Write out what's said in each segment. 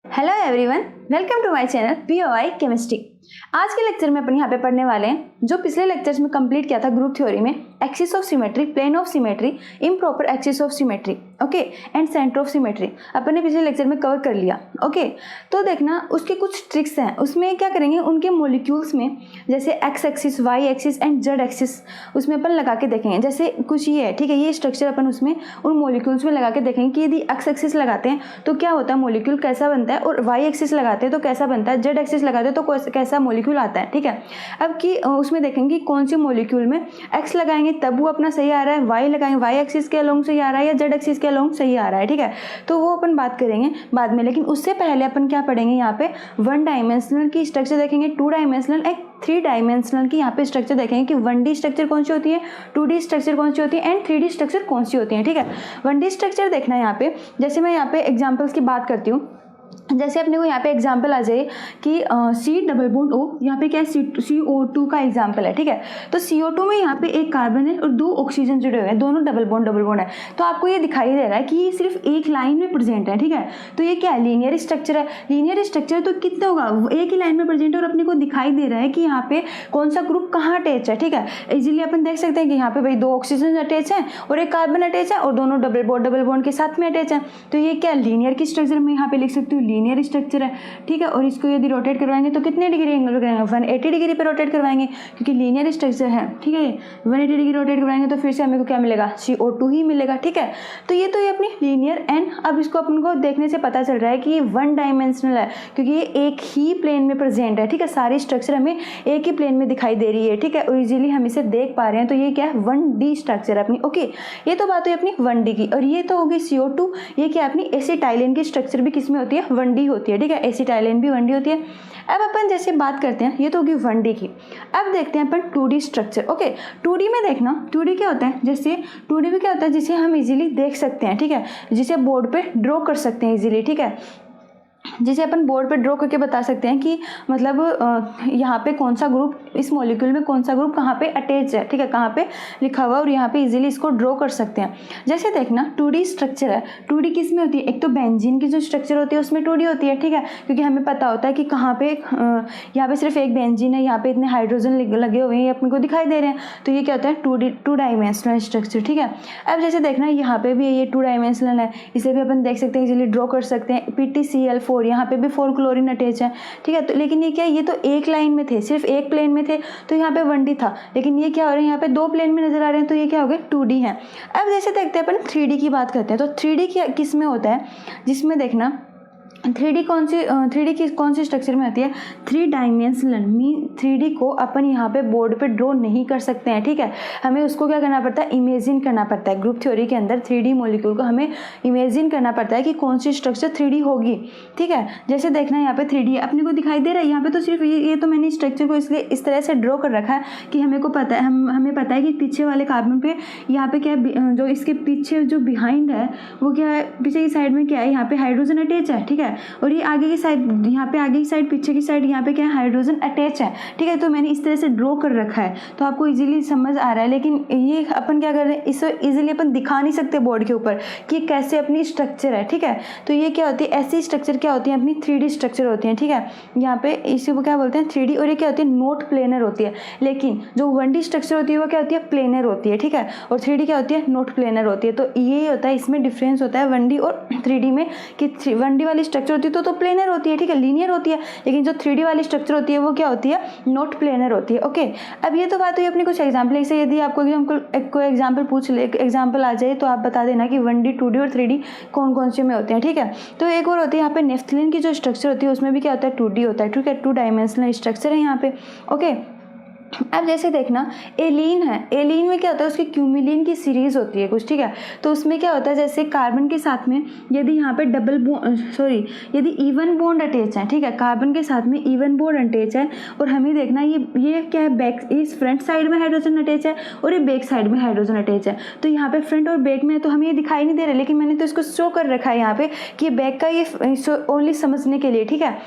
Hello everyone, welcome to my channel POI chemistry. आज के lecture में अपन यहाँ पे पढ़ने वाले हैं जो पिछले लेक्चर्स में कंप्लीट किया था ग्रुप थ्योरी में, axis of symmetry, plane of symmetry, improper axis of symmetry, okay, and centre of symmetry अपन ने पिछले लेक्चर में कवर कर लिया। ओके, तो देखना उसके कुछ ट्रिक्स हैं। उसमें क्या करेंगे, उनके मॉलिक्यूल्स में जैसे X axis, Y axis and Z axis उसमें अपन लगा के देखेंगे। जैसे कुछ ये है, ठीक है, ये स्ट्रक्चर अपन उसमें उन मॉलिक्यूल्स में लगा के देखेंगे कि यदि एक्स एक्सिस लगाते हैं तो क्या होता है, मॉलिक्यूल कैसा बनता है, और वाई एक्सिस लगाते हैं तो कैसा बनता है, जेड एक्सिस लगाते हैं तो कैसा मॉलिक्यूल आता है। ठीक है, अब कि उसमें देखेंगे कौन सी मॉलिक्यूल में एक्स लगाएंगे तब वो अपना सही आ रहा है, वाई लगाएंगे वाई एक्सिस के अलोंग सही आ रहा है, या जेड एक्सिस के अलोंग सही आ रहा है। ठीक है, तो वो अपन बात करेंगे बाद में, लेकिन उससे पहले अपन क्या पढ़ेंगे, यहाँ पे वन डायमेंशनल की स्ट्रक्चर देखेंगे, टू डायमेंशनल एक थ्री डायमेंशनल की यहाँ पे स्ट्रक्चर देखेंगे कि 1D स्ट्रक्चर कौन सी होती है, 2D स्ट्रक्चर कौन सी होती है एंड 3D स्ट्रक्चर कौन सी होती है। ठीक है, 1D स्ट्रक्चर देखना है यहाँ पे। जैसे मैं यहाँ पे एग्जांपल्स की बात करती हूँ, जैसे अपने को यहाँ पे एग्जाम्पल आ जाए कि C डबल बॉन्ड O, यहाँ पे क्या है CO2 का एग्जाम्पल है। ठीक है, तो CO2 में यहाँ पे एक कार्बन है और दो ऑक्सीजन जुड़े हुए हैं, दोनों डबल बॉन्ड है। तो आपको ये दिखाई दे रहा है कि ये सिर्फ एक लाइन में प्रेजेंट है। ठीक है, तो ये क्या है, लीनियर स्ट्रक्चर है। लीनियर स्ट्रक्चर तो कितना होगा, एक ही लाइन में प्रेजेंट है और अपने को दिखाई दे रहा है कि यहाँ पे कौन सा ग्रुप कहाँ अटैच है। ठीक है, इजीली अपन देख सकते हैं कि यहाँ पे भाई दो ऑक्सीजन अटैच है और एक कार्बन अटैच है और दोनों डबल बॉन्ड के साथ में अटैच है। तो ये क्या लीनियर की स्ट्रक्चर में यहाँ पे लिख सकती हूँ, लीनियर स्ट्रक्चर है। ठीक है, और इसको यदि रोटेट करवाएंगे तो कितने डिग्री एंगल कराएंगे, 180 डिग्री पे रोटेट करवाएंगे क्योंकि लीनियर स्ट्रक्चर है। ठीक है, 180 डिग्री रोटेट करवाएंगे तो फिर से हमें को क्या मिलेगा, CO2 ही मिलेगा। ठीक है, तो ये अपनी लीनियर, एंड अब इसको अपन को देखने से पता चल रहा है कि ये वन डायमेंशनल है क्योंकि ये एक ही प्लेन में प्रेजेंट है। ठीक है, सारी स्ट्रक्चर हमें एक ही प्लेन में दिखाई दे रही है। ठीक है, और इजीली हम इसे देख पा रहे हैं। तो ये क्या है, 1D स्ट्रक्चर है अपनी। ओके, ये तो बात हुई अपनी 1D की, और ये तो होगी CO2। ये क्या है, अपनी एसिटाइलिन की स्ट्रक्चर भी किसमें होती है, 1D होती है। ठीक है, एसिटाइलिन भी 1D होती है। अब अपन जैसे बात करते हैं, ये तो होगी 1D की। अब देखते हैं अपन 2D स्ट्रक्चर। ओके, 2D में देखना, 2D क्या होता है, जैसे 2D में क्या होता है, जिसे हम इजीली देख सकते हैं। ठीक है, जिसे बोर्ड पे ड्रॉ कर सकते हैं इजीली। ठीक है, जिसे अपन बोर्ड पे ड्रॉ करके बता सकते हैं कि मतलब यहाँ पे कौन सा ग्रुप, इस मॉलिक्यूल में कौन सा ग्रुप कहाँ पे अटैच है। ठीक है, कहाँ पे लिखा हुआ, और यहाँ पे इजीली इसको ड्रॉ कर सकते हैं। जैसे देखना 2D स्ट्रक्चर है, 2D किस में होती है, एक तो बेंजीन की जो स्ट्रक्चर होती है उसमें 2D होती है। ठीक है, क्योंकि हमें पता होता है कि कहाँ पे यहाँ पे सिर्फ एक बेंजीन है, यहाँ पे इतने हाइड्रोजन लगे हुए हैं, ये अपने को दिखाई दे रहे हैं। तो ये क्या होता है, 2D, टू डायमेंशनल स्ट्रक्चर। ठीक है, अब जैसे देखना यहाँ पे भी ये 2 डायमेंशनल है, इसे भी अपन देख सकते हैं, इजीली ड्रॉ कर सकते हैं। PTCl4, यहाँ पे भी 4 क्लोरीन अटैच है। ठीक है, तो लेकिन ये क्या है, ये तो एक लाइन में थे, सिर्फ एक प्लेन में थे, तो यहाँ पे 1D था, लेकिन ये क्या हो रहा है, यहाँ पे दो प्लेन में नजर आ रहे हैं, तो ये क्या हो गया, 2D है। अब जैसे देखते हैं अपन 3D की बात करते हैं, तो 3D किस में होता है, जिसमें देखना 3D की कौन सी स्ट्रक्चर में होती है, 3 डायमेंशनल। मीन 3D को अपन यहाँ पे बोर्ड पे ड्रॉ नहीं कर सकते हैं। ठीक है, हमें उसको क्या करना पड़ता है, इमेजिन करना पड़ता है। ग्रुप थ्योरी के अंदर 3D मॉलिक्यूल को हमें इमेजिन करना पड़ता है कि कौन सी स्ट्रक्चर 3D होगी। ठीक है, जैसे देखना यहाँ पे 3D अपने को दिखाई दे रहा है, यहाँ पे तो सिर्फ ये तो मैंने स्ट्रक्चर को इसलिए इस तरह से ड्रॉ कर रखा है कि हमें पता है कि पीछे वाले कार्बन पे यहाँ पे क्या है, जो इसके पीछे जो बिहाइंड है वो क्या है, पीछे की साइड में क्या है, यहाँ पे हाइड्रोजन अटैच है। ठीक है, और ये आगे की साइड, यहाँ पे आगे की साइड, पीछे की साइड, यहाँ पे क्या है, हाइड्रोजन अटैच है। ठीक है, तो मैंने इस तरह से ड्रॉ कर रखा है, तो आपको इजीली समझ आ रहा है। लेकिन ये अपन क्या कर रहे हैं, इसे इजीली अपन दिखा नहीं सकते बोर्ड के ऊपर कि कैसे अपनी स्ट्रक्चर है। ठीक है, तो ये क्या होती है, ऐसी स्ट्रक्चर क्या होती है, अपनी 3D स्ट्रक्चर होती है। ठीक है, यहाँ पे इसी को क्या बोलते हैं, 3D, और ये क्या होती है, नॉट प्लेनर होती है। लेकिन जो 1D स्ट्रक्चर होती है वो क्या होती है, प्लेनर होती है। ठीक है, और 3D क्या होती है, नॉट प्लेनर होती है। तो ये होता है, इसमें डिफरेंस होता है 1D और 3D में, कि 1D वाली स्ट्रक्चर होती है तो प्लेनर होती है। ठीक है, लीनियर होती है, लेकिन जो 3D वाली स्ट्रक्चर होती है वो क्या होती है, नॉट प्लेनर होती है। ओके, अब ये तो बात हुई अपनी कुछ एग्जाम्पल। ऐसे यदि आपको कोई एग्जाम्पल पूछ ले, एग्जाम्पल आ जाए, तो आप बता देना कि 1D, 2D और 3D कौन कौन से में होते हैं। ठीक है, तो एक और होती है यहाँ पे नेफ्थलीन की जो स्ट्रक्चर होती है उसमें भी क्या होता है, 2D होता है। ठीक है, 2 डायमेंशनल स्ट्रक्चर है यहाँ पे। ओके, अब जैसे देखना एलीन है, एलीन में क्या होता है, उसकी क्यूमिलीन की सीरीज होती है कुछ। ठीक है, तो उसमें क्या होता है, जैसे कार्बन के साथ में यदि यहाँ पे यदि इवन बॉन्ड अटैच है। ठीक है, कार्बन के साथ में इवन बॉन्ड अटैच है, और हमें देखना ये क्या है, बैक, इस फ्रंट साइड में हाइड्रोजन अटैच है और ये बैक साइड में हाइड्रोजन अटैच है। तो यहाँ पे फ्रंट और बैक में है, तो हमें ये दिखाई नहीं दे रहा, लेकिन मैंने तो इसको शो कर रखा है यहाँ पे कि बैक का, ये ओनली समझने के लिए। ठीक है,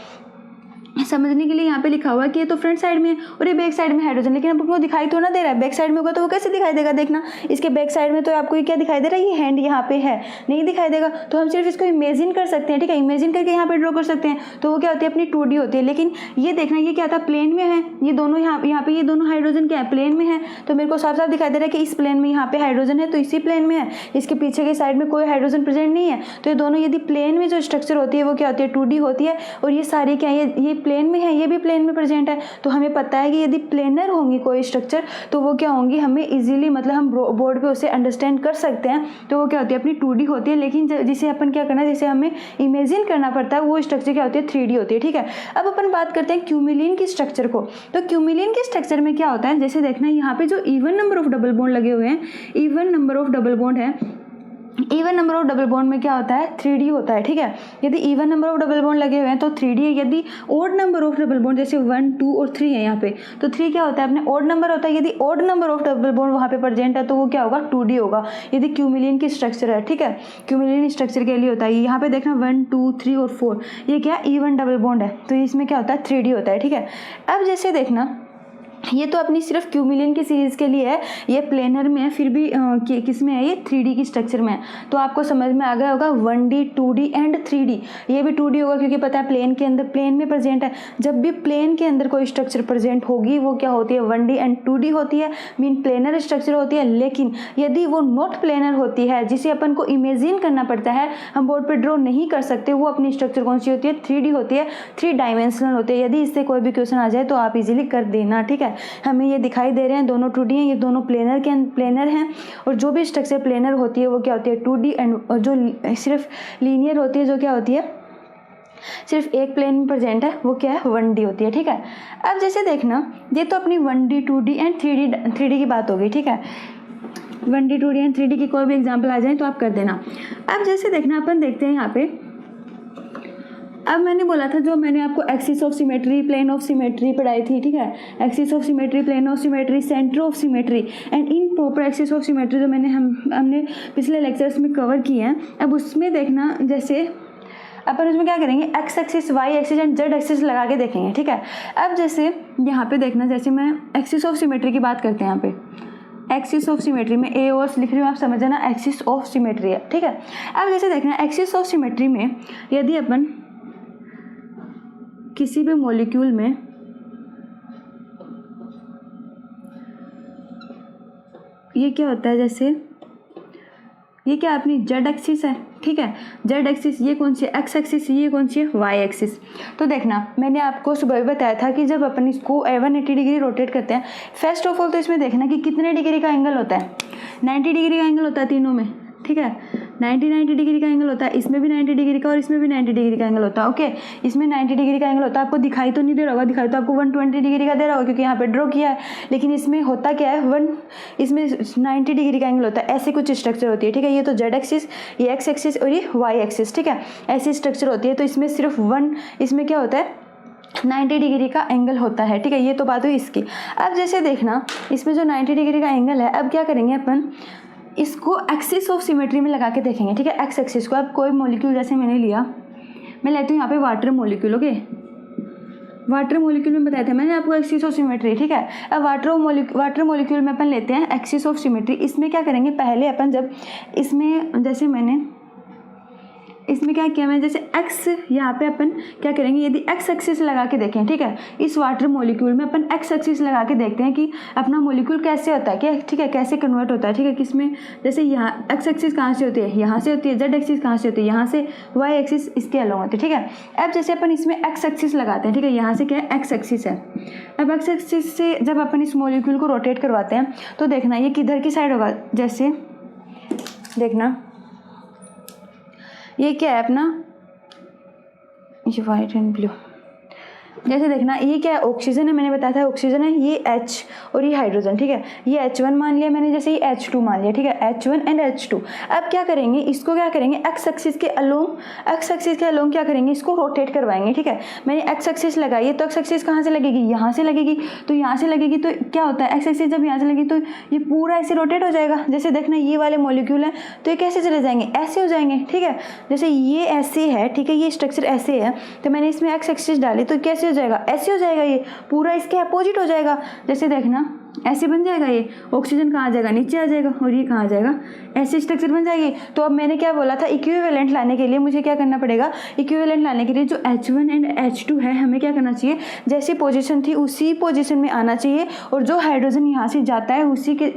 समझने के लिए यहाँ पे लिखा हुआ है कि ये तो फ्रंट साइड में है और ये बैक साइड में हाइड्रोजन, लेकिन आपको दिखाई तो ना दे रहा है। बैक साइड में होगा तो वो कैसे दिखाई देगा, देखना इसके बैक साइड में तो आपको ये क्या दिखाई दे रहा है, ये हैंड यहाँ पे है, नहीं दिखाई देगा। तो हम सिर्फ इसको इमेजिन कर सकते हैं, ठीक है, इमेजिन करके यहाँ पे ड्रॉ कर सकते हैं। तो वो क्या होती है, अपनी 2D होती है। लेकिन ये देखना ये क्या था, प्लेन में है, ये दोनों यहाँ पे ये दोनों हाइड्रोजन क्या है, प्लेन में है। तो मेरे को साफ साफ दिखाई दे रहा है कि इस प्लेन में यहाँ पे हाइड्रोजन है तो इसी प्लेन में है, इसके पीछे के साइड में कोई हाइड्रोजन प्रेजेंट नहीं है। तो ये दोनों यदि प्लेन में जो स्ट्रक्चर होती है वो क्या होती है, 2D होती है। और ये सारी क्या है, ये प्लेन में है, ये भी प्लेन में प्रेजेंट है। तो हमें पता है कि यदि प्लेनर होंगी कोई स्ट्रक्चर तो वो क्या होंगी, हमें इजीली मतलब हम बोर्ड पे उसे अंडरस्टैंड कर सकते हैं। तो वो क्या होती है, अपनी 2D होती है। लेकिन जिसे अपन क्या करना है, जिसे हमें इमेजिन करना पड़ता है वो स्ट्रक्चर क्या होती है, 3D होती है, ठीक है। अब अपन बात करते हैं क्यूमिलीन की स्ट्रक्चर को। तो क्यूमिलीन के स्ट्रक्चर में क्या होता है, जैसे देखना यहाँ पे जो even number of double bond लगे हुए हैं, even number of double bond है, even number of double bond में क्या होता है, 3D होता है, ठीक है। यदि even number of double bond लगे हुए हैं तो 3D है। यदि odd number of double bond जैसे 1, 2 और 3 है यहाँ पे, तो 3 क्या होता है, अपने ओड नंबर होता है। यदि odd number of double bond वहाँ पे प्रेजेंट है तो वो क्या होगा, 2D होगा। यदि क्यूमिलीन की स्ट्रक्चर है, ठीक है, क्यूमिलीन स्ट्रक्चर के लिए होता है। यहाँ पे देखना 1, 2, 3 और 4 ये क्या इवन डबल बॉन्ड है, तो इसमें क्या होता है, 3D होता है, ठीक है। अब जैसे देखना ये तो अपनी सिर्फ क्यूमिलीन की सीरीज़ के लिए है, ये प्लेनर में है, फिर भी किस में है, ये 3D की स्ट्रक्चर में है। तो आपको समझ में आ गया होगा 1D 2D एंड 3D। ये भी 2D होगा क्योंकि पता है प्लेन के अंदर, प्लेन में प्रेजेंट है। जब भी प्लेन के अंदर कोई स्ट्रक्चर प्रेजेंट होगी वो क्या होती है, 1D एंड 2D होती है, मीन प्लेनर स्ट्रक्चर होती है। लेकिन यदि वो नॉट प्लेनर होती है, जिसे अपन को इमेजिन करना पड़ता है, हम बोर्ड पर ड्रॉ नहीं कर सकते, वो अपनी स्ट्रक्चर कौन सी होती है, 3D होती है, 3 डायमेंशनल होती है। यदि इससे कोई भी क्वेश्चन आ जाए तो आप इजीली कर देना, ठीक है। हमें ये दिखाई दे रहे हैं दोनों 2D हैं, ये दोनों प्लेनर हैं। और जो भी स्ट्रक्चर प्लेनर होती है वो क्या होती है, 2D एंड जो सिर्फ लीनियर होती है, जो क्या होती है, सिर्फ एक प्लेन में प्रेजेंट है, वो क्या है, 1D होती है, ठीक है। अब जैसे देखना ये तो अपनी 1D 2D एंड 3D की बात होगी, ठीक है। 1D 2D एंड 3D की कोई भी एग्जाम्पल आ जाए तो आप कर देना। अब जैसे देखना अपन देखते हैं यहाँ पे, अब मैंने बोला था जो मैंने आपको axis of symmetry, plane of symmetry पढ़ाई थी, ठीक है। Axis of symmetry, plane of symmetry, centre of symmetry and improper axis of symmetry जो हमने पिछले लेक्चर्स में कवर किए हैं। अब उसमें देखना जैसे अपन उसमें क्या करेंगे, X axis, Y axis and Z axis लगा के देखेंगे, ठीक है। अब जैसे यहाँ पे देखना, जैसे मैं एक्सिस ऑफ सिमेट्री की बात करते हैं, यहाँ पे एक्सिस ऑफ सिमेट्री में ए और लिख रही हूँ, आप समझ जाना एक्सिस ऑफ सिमेट्री है, ठीक है। अब जैसे देखना एक्सिस ऑफ सिमेट्री में यदि अपन किसी भी मॉलिक्यूल में ये क्या होता है, जैसे ये क्या अपनी जेड एक्सिस है, ठीक है। जेड एक्सिस ये कौन सी है, एक्स एक्सिस ये कौन सी है, वाई एक्सिस। तो देखना मैंने आपको सुबह भी बताया था कि जब अपन इसको 180 डिग्री रोटेट करते हैं, फर्स्ट ऑफ ऑल तो इसमें देखना कि कितने डिग्री का एंगल होता है, 90 डिग्री का एंगल होता है तीनों में, ठीक है। 90 डिग्री का एंगल होता है, इसमें भी 90 डिग्री का और इसमें भी 90 डिग्री का एंगल होता है, ओके। इसमें 90 डिग्री का एंगल होता है, आपको दिखाई तो नहीं दे रहा होगा, दिखाई तो आपको 120 डिग्री का दे रहा होगा क्योंकि यहाँ पे ड्रॉ किया है। लेकिन इसमें होता क्या है, इसमें 90 डिग्री का एंगल होता है, ऐसे कुछ स्ट्रक्चर होती है, ठीक है। ये तो जेड एक्सिस, ये एक्स एक्सिस और ये वाई एक्सिस, ठीक है, ऐसी स्ट्रक्चर होती है। तो इसमें सिर्फ इसमें क्या होता है, 90 डिग्री का एंगल होता है, ठीक है। ये तो बात हुई इसकी। अब जैसे देखना इसमें जो 90 डिग्री का एंगल है, अब क्या करेंगे अपन इसको एक्सिस ऑफ सिमेट्री में लगा के देखेंगे, ठीक है। एक्स एक्सिस को अब कोई मॉलिक्यूल जैसे मैंने लिया, मैं लेती हूँ यहाँ पे water molecule, okay. Water molecule में बताया था मैंने आपको एक्सिस ऑफ सिमेट्री, ठीक है। अब वाटर मॉलिक्यूल में अपन लेते हैं एक्सिस ऑफ सिमेट्री। इसमें क्या करेंगे, पहले अपन जब इसमें जैसे मैंने इसमें क्या किया, मैं जैसे एक्स यहाँ पे अपन क्या करेंगे, यदि एक्स एक्सिस लगा के देखें, ठीक है। इस वाटर मॉलिक्यूल में अपन एक्स एक्सिस लगा के देखते हैं कि अपना मॉलिक्यूल कैसे होता है, क्या, ठीक है, कैसे कन्वर्ट होता है, ठीक है। किसमें, जैसे यहाँ एक्स एक्सिस कहाँ से होती है, यहाँ से होती है। जेड एक्सिस कहाँ से होती है, यहाँ से। वाई एक्सिस इसके अलॉन्ग होती है, ठीक है। अब जैसे अपन इसमें एक्स एक्सिस लगाते हैं, ठीक है, यहाँ से क्या है, एक्स एक्सिस है। अब एक्स एक्सिस से जब अपन इस मॉलिक्यूल को रोटेट करवाते हैं तो देखना ये किधर की साइड होगा, जैसे देखना ये क्या है अपना, ये वाइट एंड ब्लू, जैसे देखना ये क्या है, ऑक्सीजन है, मैंने बताया था ऑक्सीजन है, ये H और ये हाइड्रोजन, ठीक है। ये H1 मान लिया मैंने, जैसे ये H2 मान लिया, ठीक है, H1 एंड H2। अब क्या करेंगे, इसको क्या करेंगे, एक्स एक्सिस के अलोंग क्या करेंगे, इसको रोटेट करवाएंगे, ठीक है। मैंने एक्स एक्सिस लगाई है तो एक्स एक्सिस कहाँ से लगेगी, यहाँ से लगेगी। तो यहाँ से लगेगी तो क्या होता है, एक्स एक्सिस जब यहाँ से लगेगी तो ये पूरा ऐसे रोटेट हो जाएगा। जैसे देखना ये वाले मॉलिक्यूल हैं तो ये कैसे चले जाएंगे, ऐसे हो जाएंगे, ठीक है। जैसे ये ऐसे है, ठीक है, ये स्ट्रक्चर ऐसे है, तो मैंने इसमें एक्स एक्सिस डाली तो कैसे हो जाएगा, ऐसे हो जाएगा, ये पूरा इसके अपोजिट हो जाएगा। जैसे देखना ऐसे बन जाएगा, ये ऑक्सीजन कहाँ आ जाएगा, नीचे आ जाएगा, और ये कहाँ आ जाएगा, ऐसे स्ट्रक्चर बन जाएगी। तो अब मैंने क्या बोला था, इक्विवेलेंट लाने के लिए मुझे क्या करना पड़ेगा, इक्विवेलेंट लाने के लिए जो H1 एंड H2 है हमें क्या करना चाहिए, जैसी पोजीशन थी उसी पोजीशन में आना चाहिए, और जो हाइड्रोजन यहाँ से जाता है उसी के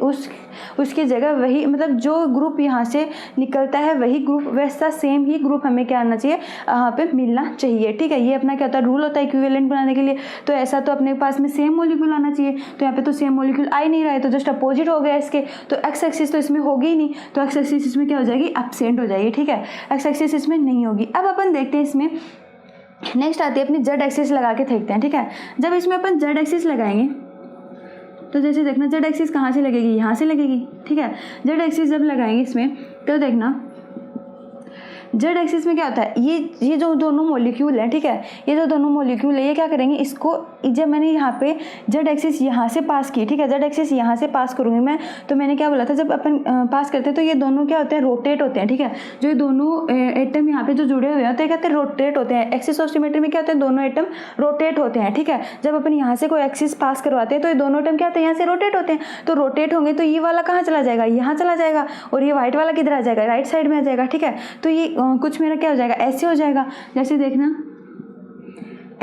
उसकी जगह वही, मतलब जो ग्रुप यहाँ से निकलता है वही ग्रुप, वैसा सेम ही ग्रुप हमें क्या आना चाहिए, यहाँ पे मिलना चाहिए। ठीक है, ये अपना क्या होता है, रूल होता है इक्विवेलेंट बनाने के लिए। तो ऐसा तो अपने पास में सेम मॉलिक्यूल आना चाहिए, तो यहाँ पे तो सेम मॉलिक्यूल आ ही नहीं रहा है, तो जस्ट अपोजिट हो गया इसके, तो एक्स एक्सिस तो इसमें होगी ही नहीं, तो एक्स एक्सिस इसमें क्या हो जाएगी, एब्सेंट हो जाएगी। ठीक है, एक्स एक्सिस इसमें नहीं होगी। अब अपन देखते हैं इसमें नेक्स्ट आती है अपनी जेड एक्सिस लगा के देखते हैं। ठीक है, जब इसमें अपन जेड एक्सिस लगाएंगे तो जैसे देखना जेड एक्सिस कहाँ से लगेगी, यहाँ से लगेगी। ठीक है, जेड एक्सिस जब लगाएंगे इसमें तो देखना जेड एक्सिस में क्या होता है, ये जो दोनों मॉलिक्यूल है, ठीक है, ये जो दोनों मॉलिक्यूल है ये क्या करेंगे, इसको जब मैंने यहाँ पे जेड एक्सिस यहाँ से पास की, ठीक है, जेड एक्सिस यहाँ से पास करूँगी मैं, तो मैंने क्या बोला था, जब अपन पास करते हैं तो ये दोनों क्या होते हैं, रोटेट होते हैं। ठीक है, जो ये दोनों एटम यहाँ पे जो जुड़े हुए होते हैं कहते हैं रोटेट होते हैं। एक्सिस ऑफ सिमेट्री में क्या होता है, दोनों एटम रोटेट होते हैं। ठीक है, जब अपन यहाँ से कोई एक्सिस पास करवाते हैं तो ये दोनों एटम क्या होते हैं, यहाँ से रोटेट होते हैं। तो रोटेट होंगे तो ये वाला कहाँ चला जाएगा, यहाँ चला जाएगा, और ये व्हाइट वाला किधर आ जाएगा, राइट साइड में आ जाएगा। ठीक है, तो ये कुछ मेरा क्या हो जाएगा, ऐसे हो जाएगा। जैसे देखना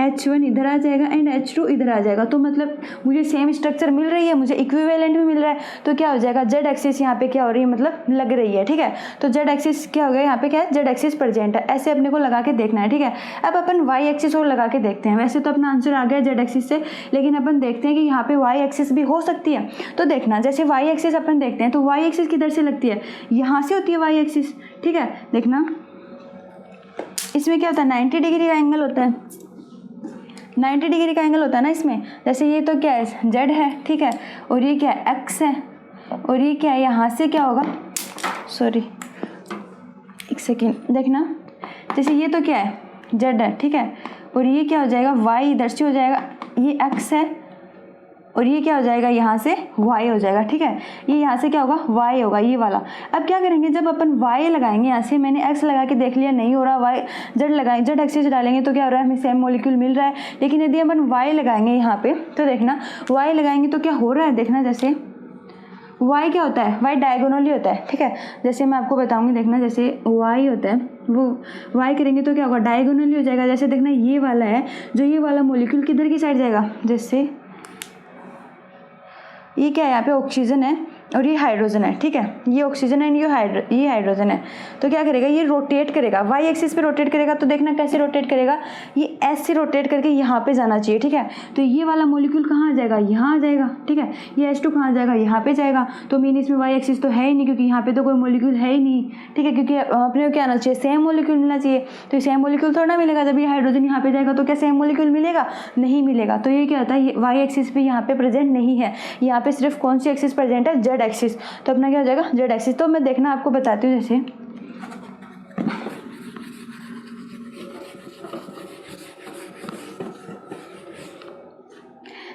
H1 इधर आ जाएगा एंड H2 इधर आ जाएगा, तो मतलब मुझे सेम स्ट्रक्चर मिल रही है, मुझे इक्विवेलेंट भी मिल रहा है। तो क्या हो जाएगा, जेड एक्सिस यहाँ पे क्या हो रही है, मतलब लग रही है। ठीक है, तो जेड एक्सिस क्या हो गया, यहाँ पे क्या है, जेड एक्सिस प्रेजेंट है। ऐसे अपने को लगा के देखना है। ठीक है, अब अपन वाई एक्सिस और लगा के देखते हैं। वैसे तो अपना आंसर आ गया जेड एक्सिस से, लेकिन अपन देखते हैं कि यहाँ पे वाई एक्सिस भी हो सकती है। तो देखना जैसे वाई एक्सिस अपन देखते हैं तो वाई एक्सिस किधर से लगती है, यहाँ से होती है वाई एक्सिस। ठीक है, देखना इसमें क्या होता है, 90 डिग्री का एंगल होता है, 90 डिग्री का एंगल होता है ना इसमें। जैसे ये तो क्या है, जेड है, ठीक है, और ये क्या है, एक्स है, और ये क्या है, यहाँ से क्या होगा, सॉरी एक सेकेंड, देखना जैसे ये तो क्या है, जेड है, ठीक है, और ये क्या हो जाएगा, वाई इधर से हो जाएगा, ये एक्स है, और ये क्या हो जाएगा, यहाँ से y हो जाएगा। ठीक है, ये यहाँ से क्या होगा, y होगा, ये वाला। अब क्या करेंगे, जब अपन y लगाएंगे, यहाँ से मैंने x लगा के देख लिया, नहीं हो रहा, y जेड लगाएंगे, जेड एक्सिस डालेंगे तो क्या हो रहा है, हमें सेम मॉलिक्यूल मिल रहा है। लेकिन यदि अपन y लगाएंगे यहाँ पे तो देखना y लगाएंगे तो क्या हो रहा है, देखना जैसे y क्या होता है, y डायगोनली होता है। ठीक है, जैसे मैं आपको बताऊंगी, देखना जैसे y होता है वो y करेंगे तो क्या होगा, डायगोनली हो जाएगा। जैसे देखना ये वाला है, जो ये वाला मॉलिक्यूल किधर की साइड जाएगा, जैसे ये क्या है, यहाँ पे ऑक्सीजन है और ये हाइड्रोजन है। ठीक है, ये ऑक्सीजन है, ये हाइड्रोजन है। तो क्या करेगा, ये रोटेट करेगा, वाई एक्सिस पे रोटेट करेगा। तो देखना कैसे रोटेट करेगा, ये ऐसे रोटेट करके यहाँ पे जाना चाहिए। ठीक है, तो ये वाला मॉलिक्यूल कहाँ आ जाएगा, यहाँ आ जाएगा। ठीक है, ये H2 कहाँ आ जाएगा, यहाँ पे जाएगा। तो मीन इसमें वाई एक्सिस तो है ही नहीं, क्योंकि यहाँ पे तो कोई मॉलिक्यूल है ही नहीं। ठीक है, क्योंकि अपने को क्या आना चाहिए, सेम मॉलिक्यूल मिलना चाहिए। तो सेम मॉलिक्यूल थोड़ा मिलेगा, जब ये हाइड्रोजन यहाँ पे जाएगा तो क्या सेम मॉलिक्यूल मिलेगा, नहीं मिलेगा। तो ये क्या होता है, वाई एक्सिस पे यहाँ पे प्रेजेंट नहीं है, यहाँ पे सिर्फ कौन सी एक्सिस प्रेजेंट है, जेड एक्सिस। तो अपना क्या हो जाएगा, जेड एक्सिस। तो मैं देखना आपको बताती हूँ,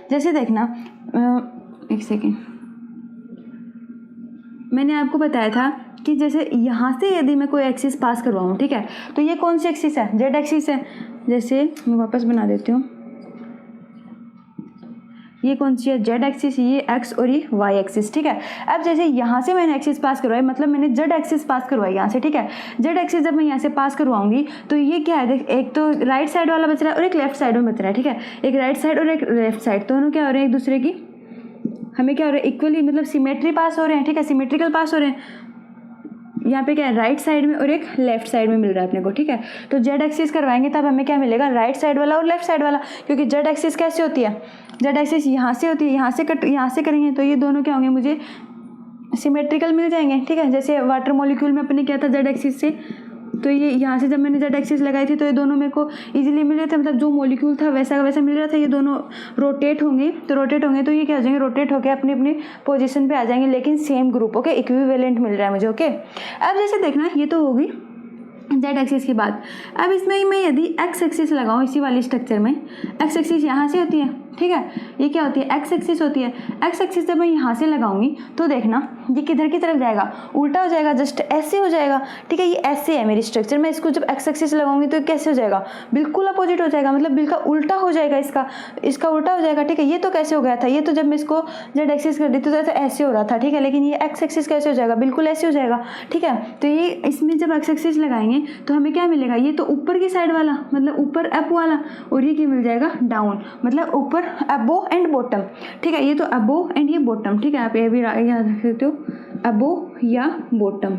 जैसे देखना एक सेकेंड, मैंने आपको बताया था कि जैसे यहाँ से यदि मैं कोई एक्सिस पास करवाऊँ, ठीक है, तो ये कौन सी एक्सिस है, जेड एक्सिस है। जैसे मैं वापस बना देती हूँ, ये कौन सी है, जेड एक्सिस, ये एक्स और ये वाई एक्सिस। ठीक है, अब जैसे यहाँ से मैंने एक्सिस पास करवाई, मतलब मैंने जेड एक्सिस पास करवाई यहाँ से। ठीक है, जेड एक्सिस जब मैं यहाँ से पास करवाऊंगी तो ये क्या है, देख एक तो राइट साइड वाला बच रहा है और एक लेफ्ट साइड में बच रहा है। ठीक है, एक राइट साइड और एक लेफ्ट साइड, दोनों क्या हो रहे हैं, एक दूसरे की हमें क्या हो रहा है, इक्वली, मतलब सिमेट्री पास हो रहे हैं। ठीक है, सिमेट्रिकल पास हो रहे हैं। यहाँ पे क्या है, राइट साइड में और एक लेफ्ट साइड में मिल रहा है अपने को। ठीक है, तो जेड एक्सिस करवाएंगे तब हमें क्या मिलेगा, राइट साइड वाला और लेफ्ट साइड वाला। क्योंकि जेड एक्सिस कैसे होती है, जेड एक्सिस यहाँ से होती है, यहाँ से करेंगे तो ये दोनों क्या होंगे, मुझे सिमेट्रिकल मिल जाएंगे। ठीक है, जैसे वाटर मॉलिक्यूल में अपने क्या था, जेड एक्सिस से, तो ये यहाँ से जब मैंने जेड एक्सिस लगाई थी तो ये दोनों मेरे को इजीली मिल रहे थे, मतलब जो मॉलिक्यूल था वैसा वैसा मिल रहा था। ये दोनों रोटेट होंगे तो ये क्या हो जाएंगे, रोटेट होकर अपनी अपनी पोजीशन पे आ जाएंगे, लेकिन सेम ग्रुप। ओके, इक्विवेलेंट मिल रहा है मुझे। ओके, अब जैसे देखना, ये तो होगी जेड एक्सिस की बात। अब इसमें मैं यदि एक्स एक्सिस लगाऊँ, इसी वाली स्ट्रक्चर में एक्स एक्सिस यहाँ से होती है, ठीक है। ये क्या होती है, एक्स एक्सिस होती है। एक्स एक्सिस जब मैं यहाँ से लगाऊंगी तो देखना ये किधर की तरफ जाएगा, उल्टा हो जाएगा, जस्ट ऐसे हो जाएगा, ठीक है। ये ऐसे है मेरी स्ट्रक्चर, मैं इसको जब एक्स एक्सिस लगाऊंगी तो कैसे हो जाएगा, बिल्कुल अपोजिट हो जाएगा, मतलब बिल्कुल उल्टा हो जाएगा, इसका उल्टा हो जाएगा, ठीक है। ये तो कैसे हो गया था, ये तो जब मैं इसको जेड एक्सिस कर दी तो ऐसे हो रहा था, ठीक है, लेकिन ये एक्स एक्सिस कैसे हो जाएगा, बिल्कुल ऐसे हो जाएगा, ठीक है। तो ये इसमें जब एक्स एक्सिस लगाएंगे तो हमें क्या मिलेगा, ये तो ऊपर की साइड वाला मतलब ऊपर अप वाला, और ये क्या मिल जाएगा, डाउन, मतलब ऊपर अबो एंड बॉटम, ठीक है। ये तो अबो एंड ये बॉटम, ठीक है, आप ये भी याद रख सकते हो, अबो या बॉटम,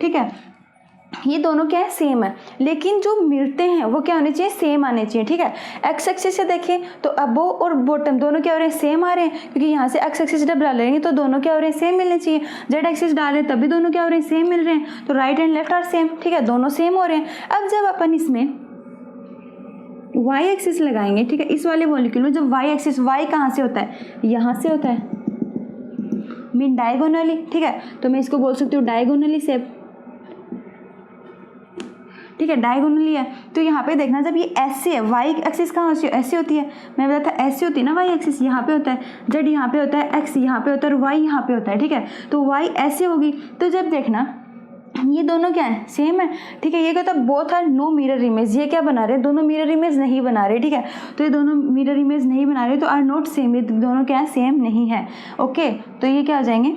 ठीक है। ये दोनों क्या है, सेम है, लेकिन जो मिलते हैं वो क्या होने चाहिए, सेम आने चाहिए, ठीक है। एक्स एक्सिस से देखें तो अबो और बॉटम दोनों क्या हो रहे हैं, सेम आ रहे हैं, क्योंकि यहाँ से एक्स एक्सिस जब डालेंगे तो दोनों क्या हो रहे हैं, सेम मिलने चाहिए। जेड एक्सिस डालें तब भी दोनों क्या हो रहे हैं, सेम मिल रहे हैं, तो right and left are same, ठीक है, दोनों सेम हो रहे हैं। अब जब अपन इसमें वाई एक्सिस लगाएंगे, ठीक है, इस वाले मॉलिक्यूल में जब वाई एक्सिस, वाई कहाँ से होता है, यहाँ से होता है, मीन डायगोनली, ठीक है। तो मैं इसको बोल सकती हूँ डायगोनली शेप, ठीक है, डायगोनली है। तो यहाँ पे देखना जब ये ऐसे है, वाई एक्सिस कहाँ ऐसे होती है, मैं बताया था ऐसे होती है ना, वाई एक्सिस यहाँ पे होता है, जेड यहाँ पे होता है, एक्स यहाँ पे होता है और वाई यहाँ पे होता है, ठीक है। तो वाई ऐसे होगी, तो जब देखना ये दोनों क्या है, सेम है, ठीक है। ये कहता है both are no mirror image, ये क्या बना रहे हैं, दोनों मिरर इमेज नहीं बना रहे, ठीक है। तो ये दोनों मिरर इमेज नहीं बना रहे, तो आर नॉट सेम, ये दोनों क्या है, सेम नहीं है, ओके। तो ये क्या हो जाएंगे,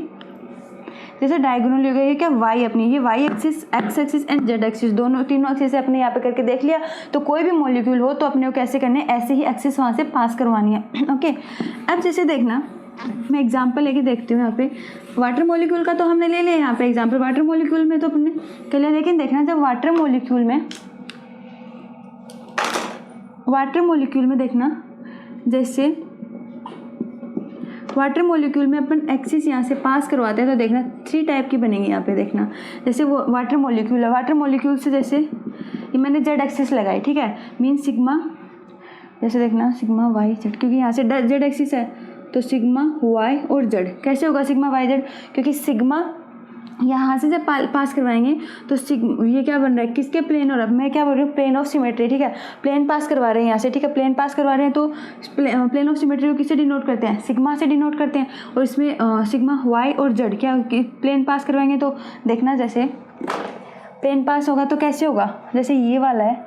जैसे डायगोनल हो गया, ये क्या, वाई अपनी, ये Y axis, X axis and Z axis, दोनों तीनों एक्सिस अपने यहाँ पे करके देख लिया। तो कोई भी मॉलिक्यूल हो तो अपने को कैसे करने, ऐसे ही एक्सिस वहाँ से पास करवानी है, ओके। अब जैसे देखना, मैं एग्जांपल लेके देखती हूँ यहाँ पे, वाटर मॉलिक्यूल का तो हमने ले लिया यहाँ पे एग्जांपल, वाटर मॉलिक्यूल में तो अपने कर लिया, लेकिन देखना जब वाटर मॉलिक्यूल में देखना, जैसे वाटर मॉलिक्यूल में अपन एक्सिस यहाँ से पास करवाते हैं तो देखना 3 टाइप की बनेंगी यहाँ पे, देखना जैसे वो वाटर मॉलिक्यूल है, वाटर मॉलिक्यूल से जैसे ये मैंने जेड एक्सिस लगाई, ठीक है, मीन सिग्मा, जैसे देखना सिग्मा वाई जेड, क्योंकि यहाँ से जेड एक्सिस है तो सिग्मा वाई और जेड, कैसे होगा सिग्मा वाई जेड, क्योंकि सिग्मा यहाँ से जब पास करवाएंगे तो ये क्या बन रहा है, किसके प्लेन, और अब मैं क्या बोल रही हूँ, प्लेन ऑफ सिमेट्री, ठीक है। प्लेन पास करवा रहे हैं यहाँ से, ठीक है, प्लेन पास करवा रहे हैं, तो प्लेन ऑफ सिमेट्री को किससे डिनोट करते हैं, सिग्मा से डिनोट करते हैं। और इसमें सिग्मा वाई और जेड क्या प्लेन पास करवाएंगे, तो देखना जैसे प्लेन पास होगा तो कैसे होगा, जैसे ये वाला है,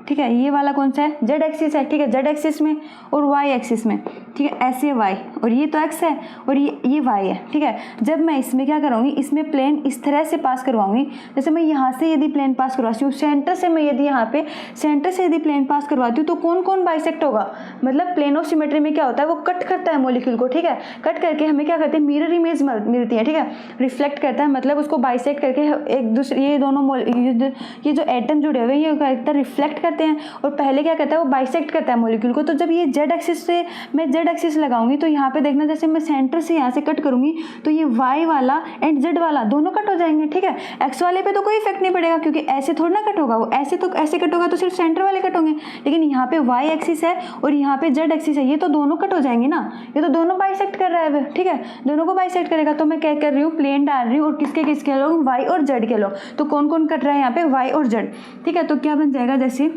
ठीक है, ये वाला कौन सा है, जेड एक्सिस है, ठीक है, जेड एक्सिस में और वाई एक्सिस में, ठीक है, ऐसे वाई, और ये तो एक्स है और ये वाई है, ठीक है। जब मैं इसमें क्या करूँगी, इसमें प्लेन इस तरह से पास करवाऊंगी, जैसे मैं यहाँ से यदि प्लेन पास करवाती हूँ, सेंटर से मैं यदि यहाँ पे सेंटर से यदि प्लेन पास करवाती हूँ तो कौन कौन बाइसेक्ट होगा, मतलब प्लेन ऑफ सिमेट्री में क्या होता है, वो कट करता है मॉलिक्यूल को, ठीक है, कट करके हमें क्या करते हैं, मिरर इमेज मिलती है, ठीक है, रिफ्लेक्ट करता है, मतलब उसको बाइसेक्ट करके एक दूसरे, ये दोनों ये जो एटम जुड़े हुए ये करता है, रिफ्लेक्ट करते हैं, और पहले क्या करता है, वो बाइसेक्ट करता है मॉलिक्यूल को। तो जब ये जेड एक्सिस से मैं जेड एक्सिस लगाऊंगी तो यहाँ पे देखना जैसे मैं सेंटर से यहाँ से कट करूंगी तो ये वाई वाला एंड जेड वाला दोनों कट हो जाएंगे, ठीक है। एक्स वाले पे तो कोई इफेक्ट नहीं पड़ेगा क्योंकि ऐसे थोड़ा ना कट होगा, वो ऐसे तो ऐसे कट होगा तो सिर्फ सेंटर वाले कट होंगे, लेकिन यहाँ पे वाई एक्सिस है और यहाँ पे जेड एक्सिस है, ये तो दोनों कट हो जाएंगे ना, ये तो दोनों बाइसेक्ट कर रहा है, ठीक है, दोनों को बाइसेक्ट करेगा। तो मैं क्या कर रही हूँ, प्लेन डाल रही हूँ और किसके लोग, वाई और जेड के लोग, तो कौन कौन कट रहा है यहाँ पे, वाई और जेड, ठीक है। तो क्या बन जाएगा, जैसे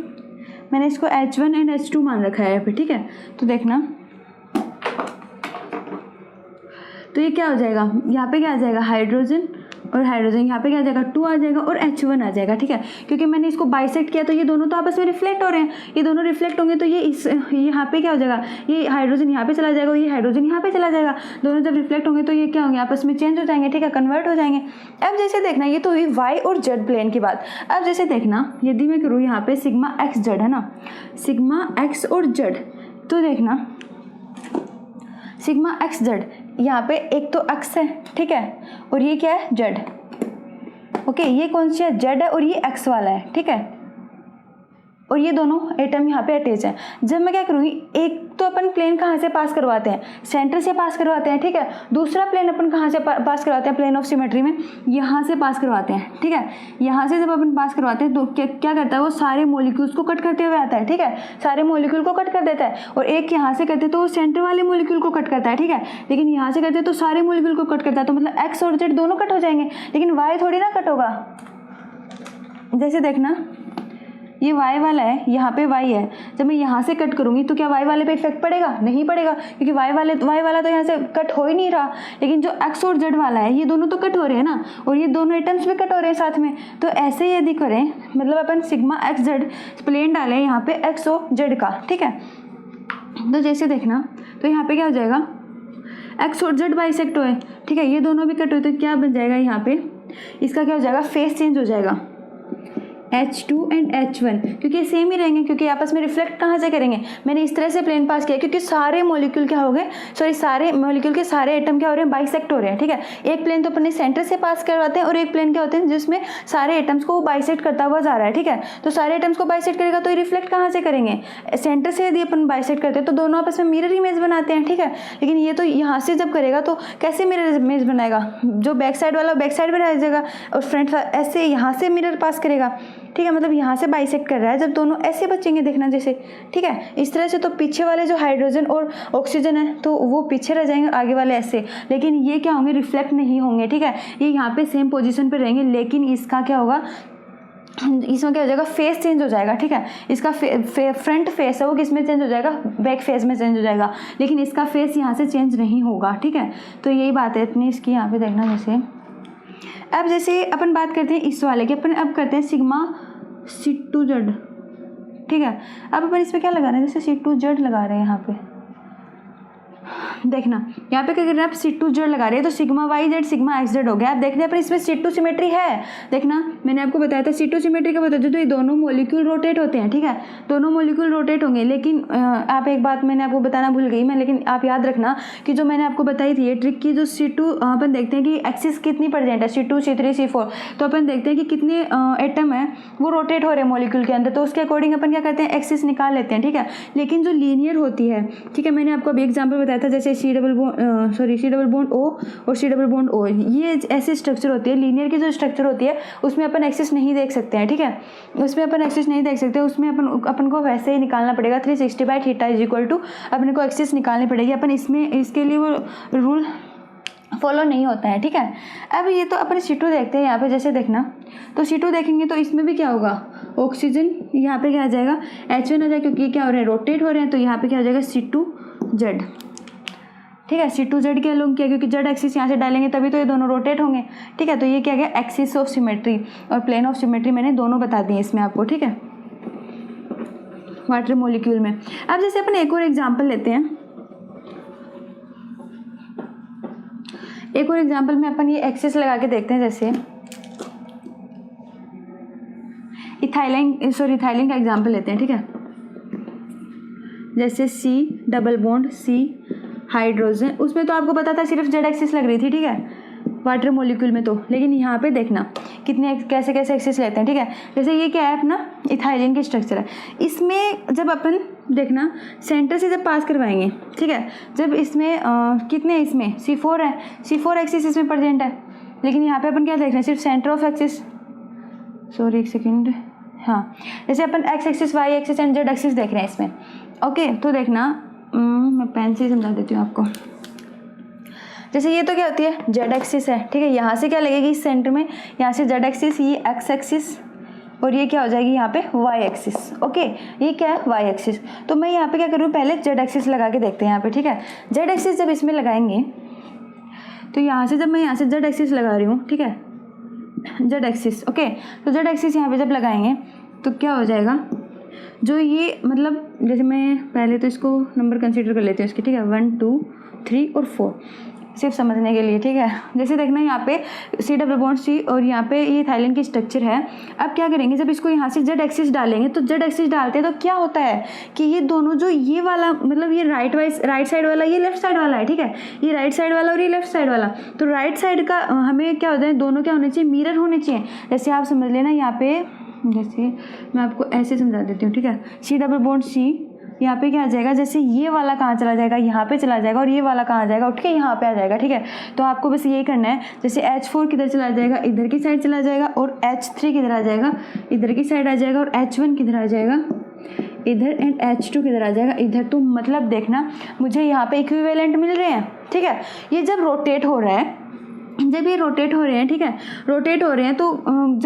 मैंने इसको H1 एंड H2 मान रखा है यहाँ पे, ठीक है। तो देखना तो ये क्या हो जाएगा, यहाँ पे क्या आ जाएगा, हाइड्रोजन और हाइड्रोजन, यहाँ पे क्या आ जाएगा, 2 आ जाएगा और H1 आ जाएगा, ठीक है, क्योंकि मैंने इसको बाइसेक्ट किया तो ये दोनों तो आपस में रिफ्लेक्ट हो रहे हैं, ये दोनों रिफ्लेक्ट होंगे तो ये यहाँ पे क्या हो जाएगा, ये हाइड्रोजन यहाँ पे चला जाएगा और ये हाइड्रोजन यहाँ पे चला जाएगा, दोनों जब रिफ्लेक्ट होंगे तो ये क्या होंगे, आपस में चेंज हो जाएंगे, ठीक है, कन्वर्ट हो जाएंगे। अब जैसे देखना, ये तो हुई वाई और जेड प्लेन की बात। अब जैसे देखना, यदि मैं करूँ यहाँ पे सिग्मा एक्स जेड है ना, सिग्मा एक्स और जेड, तो देखना सिग्मा एक्स जेड, यहाँ पे एक तो एक्स है, ठीक है, और ये क्या है, जेड, ओके, ये कौन सी है, जेड है और ये एक्स वाला है, ठीक है, और ये दोनों एटम यहाँ पे अटैच है। जब मैं क्या करूँगी, एक तो अपन प्लेन कहाँ से पास करवाते हैं, सेंटर से पास करवाते हैं, ठीक है, दूसरा प्लेन अपन कहाँ से पास करवाते हैं, प्लेन ऑफ सिमेट्री में यहाँ से पास करवाते हैं, ठीक है। यहाँ से जब अपन पास करवाते हैं तो क्या करता है, वो सारे मॉलिक्यूल्स को कट करते हुए आता है, ठीक है, सारे मॉलिक्यूल को कट कर देता है, और एक यहाँ से करते तो वो सेंटर वाले मॉलिक्यूल को कट करता है, ठीक है, लेकिन यहाँ से करते तो सारे मॉलिक्यूल को कट करता है, तो मतलब एक्स और जेड दोनों कट हो जाएंगे, लेकिन वाई थोड़ी ना कट होगा। जैसे देखना ये y वाला है, यहाँ पे y है, जब मैं यहाँ से कट करूँगी तो क्या y वाले पे इफेक्ट पड़ेगा? नहीं पड़ेगा, क्योंकि y वाला तो यहाँ से कट हो ही नहीं रहा। लेकिन जो x और z वाला है ये दोनों तो कट हो रहे हैं ना, और ये दोनों एटम्स भी कट हो रहे हैं साथ में। तो ऐसे ही यदि करें, मतलब अपन सिग्मा एक्स जेड प्लेन डालें यहाँ पे x और z का, ठीक है। तो जैसे देखना, तो यहाँ पे क्या हो जाएगा, x और z बाइसेक्ट हुए, ठीक है, ये दोनों भी कट हुए, तो क्या बन जाएगा यहाँ पे, इसका क्या हो जाएगा, फेस चेंज हो जाएगा, H2 एंड H1, क्योंकि ये सेम ही रहेंगे, क्योंकि आपस में रिफ्लेक्ट कहाँ से करेंगे। मैंने इस तरह से प्लेन पास किया क्योंकि सारे मॉलिक्यूल क्या हो गए, सारे मॉलिक्यूल के सारे एटम क्या हो रहे हैं, बाइसेक्ट हो रहे हैं, ठीक है। एक प्लेन तो अपने सेंटर से पास करवाते हैं, और एक प्लेन क्या होते हैं जिसमें सारे एटम्स को बाइसेक्ट करता हुआ जा रहा है, ठीक है। तो सारे एटम्स को बाइसेक्ट करेगा तो ये रिफ्लेक्ट कहाँ से करेंगे, सेंटर से यदि अपन बाइसेक्ट करते हैं तो दोनों आपस में मिरर इमेज बनाते हैं, ठीक है। लेकिन ये तो यहाँ से जब करेगा तो कैसे मिरर इमेज बनाएगा, जो बैक साइड वाला बैक साइड में रह जाएगा और फ्रंट ऐसे यहाँ से मिरर पास करेगा, ठीक है। मतलब यहाँ से बाइसेक्ट कर रहा है, जब दोनों ऐसे बचेंगे देखना जैसे, ठीक है, इस तरह से, तो पीछे वाले जो हाइड्रोजन और ऑक्सीजन है तो वो पीछे रह जाएंगे, आगे वाले ऐसे, लेकिन ये क्या होंगे, रिफ्लेक्ट नहीं होंगे, ठीक है। ये यहाँ पे सेम पोजीशन पे रहेंगे, लेकिन इसका क्या होगा, इसमें क्या हो जाएगा, फेस चेंज हो जाएगा, ठीक है। इसका फ्रंट फेस है वो किस में चेंज हो जाएगा, बैक फेस में चेंज हो जाएगा, लेकिन इसका फेस यहाँ से चेंज नहीं होगा, ठीक है। तो यही बात है इतनी इसकी, यहाँ पे देखना जैसे। अब जैसे अपन बात करते हैं इस वाले की, अपन अब करते हैं सिग्मा C2Z, ठीक है। अब अपन इसमें क्या लगा रहे हैं, जैसे C2Z लगा रहे हैं यहाँ पे, देखना यहाँ पे क्या कर रहे हैं आप, C2Z लगा रहे हैं, तो सिग्मा YZ सिग्मा XZ हो गया। आप देख रहे हैं पर इसमें C2 सिमेट्री है, देखना मैंने आपको बताया था C2 सिमेट्री का बता दो, तो ये दोनों मॉलिक्यूल रोटेट होते हैं, ठीक है, दोनों मॉलिक्यूल रोटेट होंगे। लेकिन आप एक बात मैंने आपको बताना भूल गई मैं, लेकिन आप याद रखना कि जो मैंने आपको बताई थी ये ट्रिक की, जो C2 अपन देखते हैं कि एक्सिस कितनी प्रेजेंट है, C2 C3 C4, तो अपन देखते हैं कि कितने एटम है वो रोटेट हो रहे हैं मॉलिक्यूल के अंदर, तो उसके अकॉर्डिंग अपन क्या करते हैं, एक्सिस निकाल लेते हैं, ठीक है। लेकिन जो लीनियर होती है, ठीक है, मैंने आपको अभी एग्जाम्पल बताया था, जैसे C डबल बॉन्ड O और C डबल बॉन्ड O, ये ऐसी स्ट्रक्चर होती है। लीनियर की जो स्ट्रक्चर होती है उसमें अपन एक्सिस नहीं देख सकते हैं, ठीक है, उसमें अपन एक्सिस नहीं देख सकते, उसमें अपन को वैसे ही निकालना पड़ेगा, 360/θ इज इक्वल टू अपने को एक्सिस निकालनी पड़ेगी। अपन इसमें इसके लिए वो रूल फॉलो नहीं होता है, ठीक है। अब ये तो अपन C2 देखते हैं यहाँ पे, जैसे देखना, तो C2 देखेंगे तो इसमें भी क्या होगा, ऑक्सीजन यहाँ पे क्या आ जाएगा, H1 आ जाएगा, क्योंकि क्या हो रहे हैं, रोटेट हो रहे हैं, तो यहाँ पे क्या हो जाएगा C2Z, ठीक है। C2Z क्या लोग किया, क्योंकि Z एक्सिस यहाँ से डालेंगे तभी तो ये दोनों रोटेट होंगे, ठीक है। तो ये क्या गया, एक्सिस ऑफ सिमेट्री और प्लेन ऑफ सिमेट्री मैंने दोनों बता दिए इसमें आपको, ठीक है, वाटर मॉलिक्यूल में। अब जैसे अपन एक और एग्जांपल लेते हैं, एक और एग्जांपल में अपन ये एक्सिस लगा के देखते हैं, जैसे इथाइलिन का एग्जांपल लेते हैं, ठीक है। जैसे C double bond C hydrogen, उसमें तो आपको पता था सिर्फ Z एक्सिस लग रही थी, ठीक है, वाटर मॉलिक्यूल में तो, लेकिन यहाँ पे देखना कितने कैसे कैसे एक्सिस लेते हैं, ठीक है। जैसे ये क्या है अपना इथाइलिन की स्ट्रक्चर है, इसमें जब अपन देखना सेंटर से जब पास करवाएंगे, ठीक है, जब इसमें कितने, इसमें C4 है, C4 एक्सिस इसमें प्रेजेंट है, लेकिन यहाँ पे अपन क्या देख रहे हैं, सिर्फ सेंटर ऑफ एक्सिस, सॉरी एक सेकेंड, हाँ, जैसे अपन X axis Y axis and Z axis देख रहे हैं इसमें, ओके। तो देखना मैं पेन से ही समझा देती हूँ आपको, जैसे ये तो क्या होती है, Z एक्सिस है, ठीक है, यहाँ से क्या लगेगी इस सेंटर में, यहाँ से Z एक्सिस, ये X एक्सिस, और ये क्या हो जाएगी यहाँ पे Y एक्सिस, ओके, ये क्या है Y एक्सिस। तो मैं यहाँ पे क्या करूँ, पहले Z एक्सिस लगा के देखते हैं यहाँ पे, ठीक है। Z एक्सिस जब इसमें लगाएंगे तो यहाँ से जब मैं यहाँ से Z एक्सिस लगा रही हूँ, ठीक है, Z एक्सिस, ओके, तो Z एक्सिस यहाँ पे जब लगाएंगे तो क्या हो जाएगा, जो ये मतलब जैसे मैं पहले तो इसको नंबर कंसीडर कर लेती हूँ इसके, ठीक है, 1 2 3 और 4 सिर्फ समझने के लिए, ठीक है। जैसे देखना यहाँ पे C डबल बॉन्ड C और यहाँ पे ये थाईलैंड की स्ट्रक्चर है। अब क्या करेंगे, जब इसको यहाँ से Z एक्सिस डालेंगे तो Z एक्सिस डालते हैं तो क्या होता है कि ये दोनों जो ये वाला मतलब ये राइट साइड वाला ये लेफ्ट साइड वाला है, ठीक है, ये राइट साइड वाला और ये लेफ्ट साइड वाला, तो राइट साइड का हमें क्या होता है, दोनों क्या होने चाहिए, मिरर होने चाहिए। जैसे आप समझ लेना यहाँ पे, जैसे मैं आपको ऐसे समझा देती हूँ, ठीक है, C डबल बॉन्ड C यहाँ पे क्या आ जाएगा, जैसे ये वाला कहाँ चला जाएगा, यहाँ पे चला जाएगा, और ये वाला कहाँ आ जाएगा, उठ के यहाँ पे आ जाएगा, ठीक है। तो आपको बस यही करना है, जैसे H4 किधर चला जाएगा, इधर की साइड चला जाएगा, और H3 किधर आ जाएगा, इधर की साइड आ जाएगा, और H1 किधर आ जाएगा, इधर, एंड H2 किधर आ जाएगा, इधर। तो मतलब देखना मुझे यहाँ पे इक्विवेलेंट मिल रहे हैं, ठीक है। ये जब रोटेट हो रहा है जब ये रोटेट हो रहे हैं, ठीक है, रोटेट हो रहे हैं, तो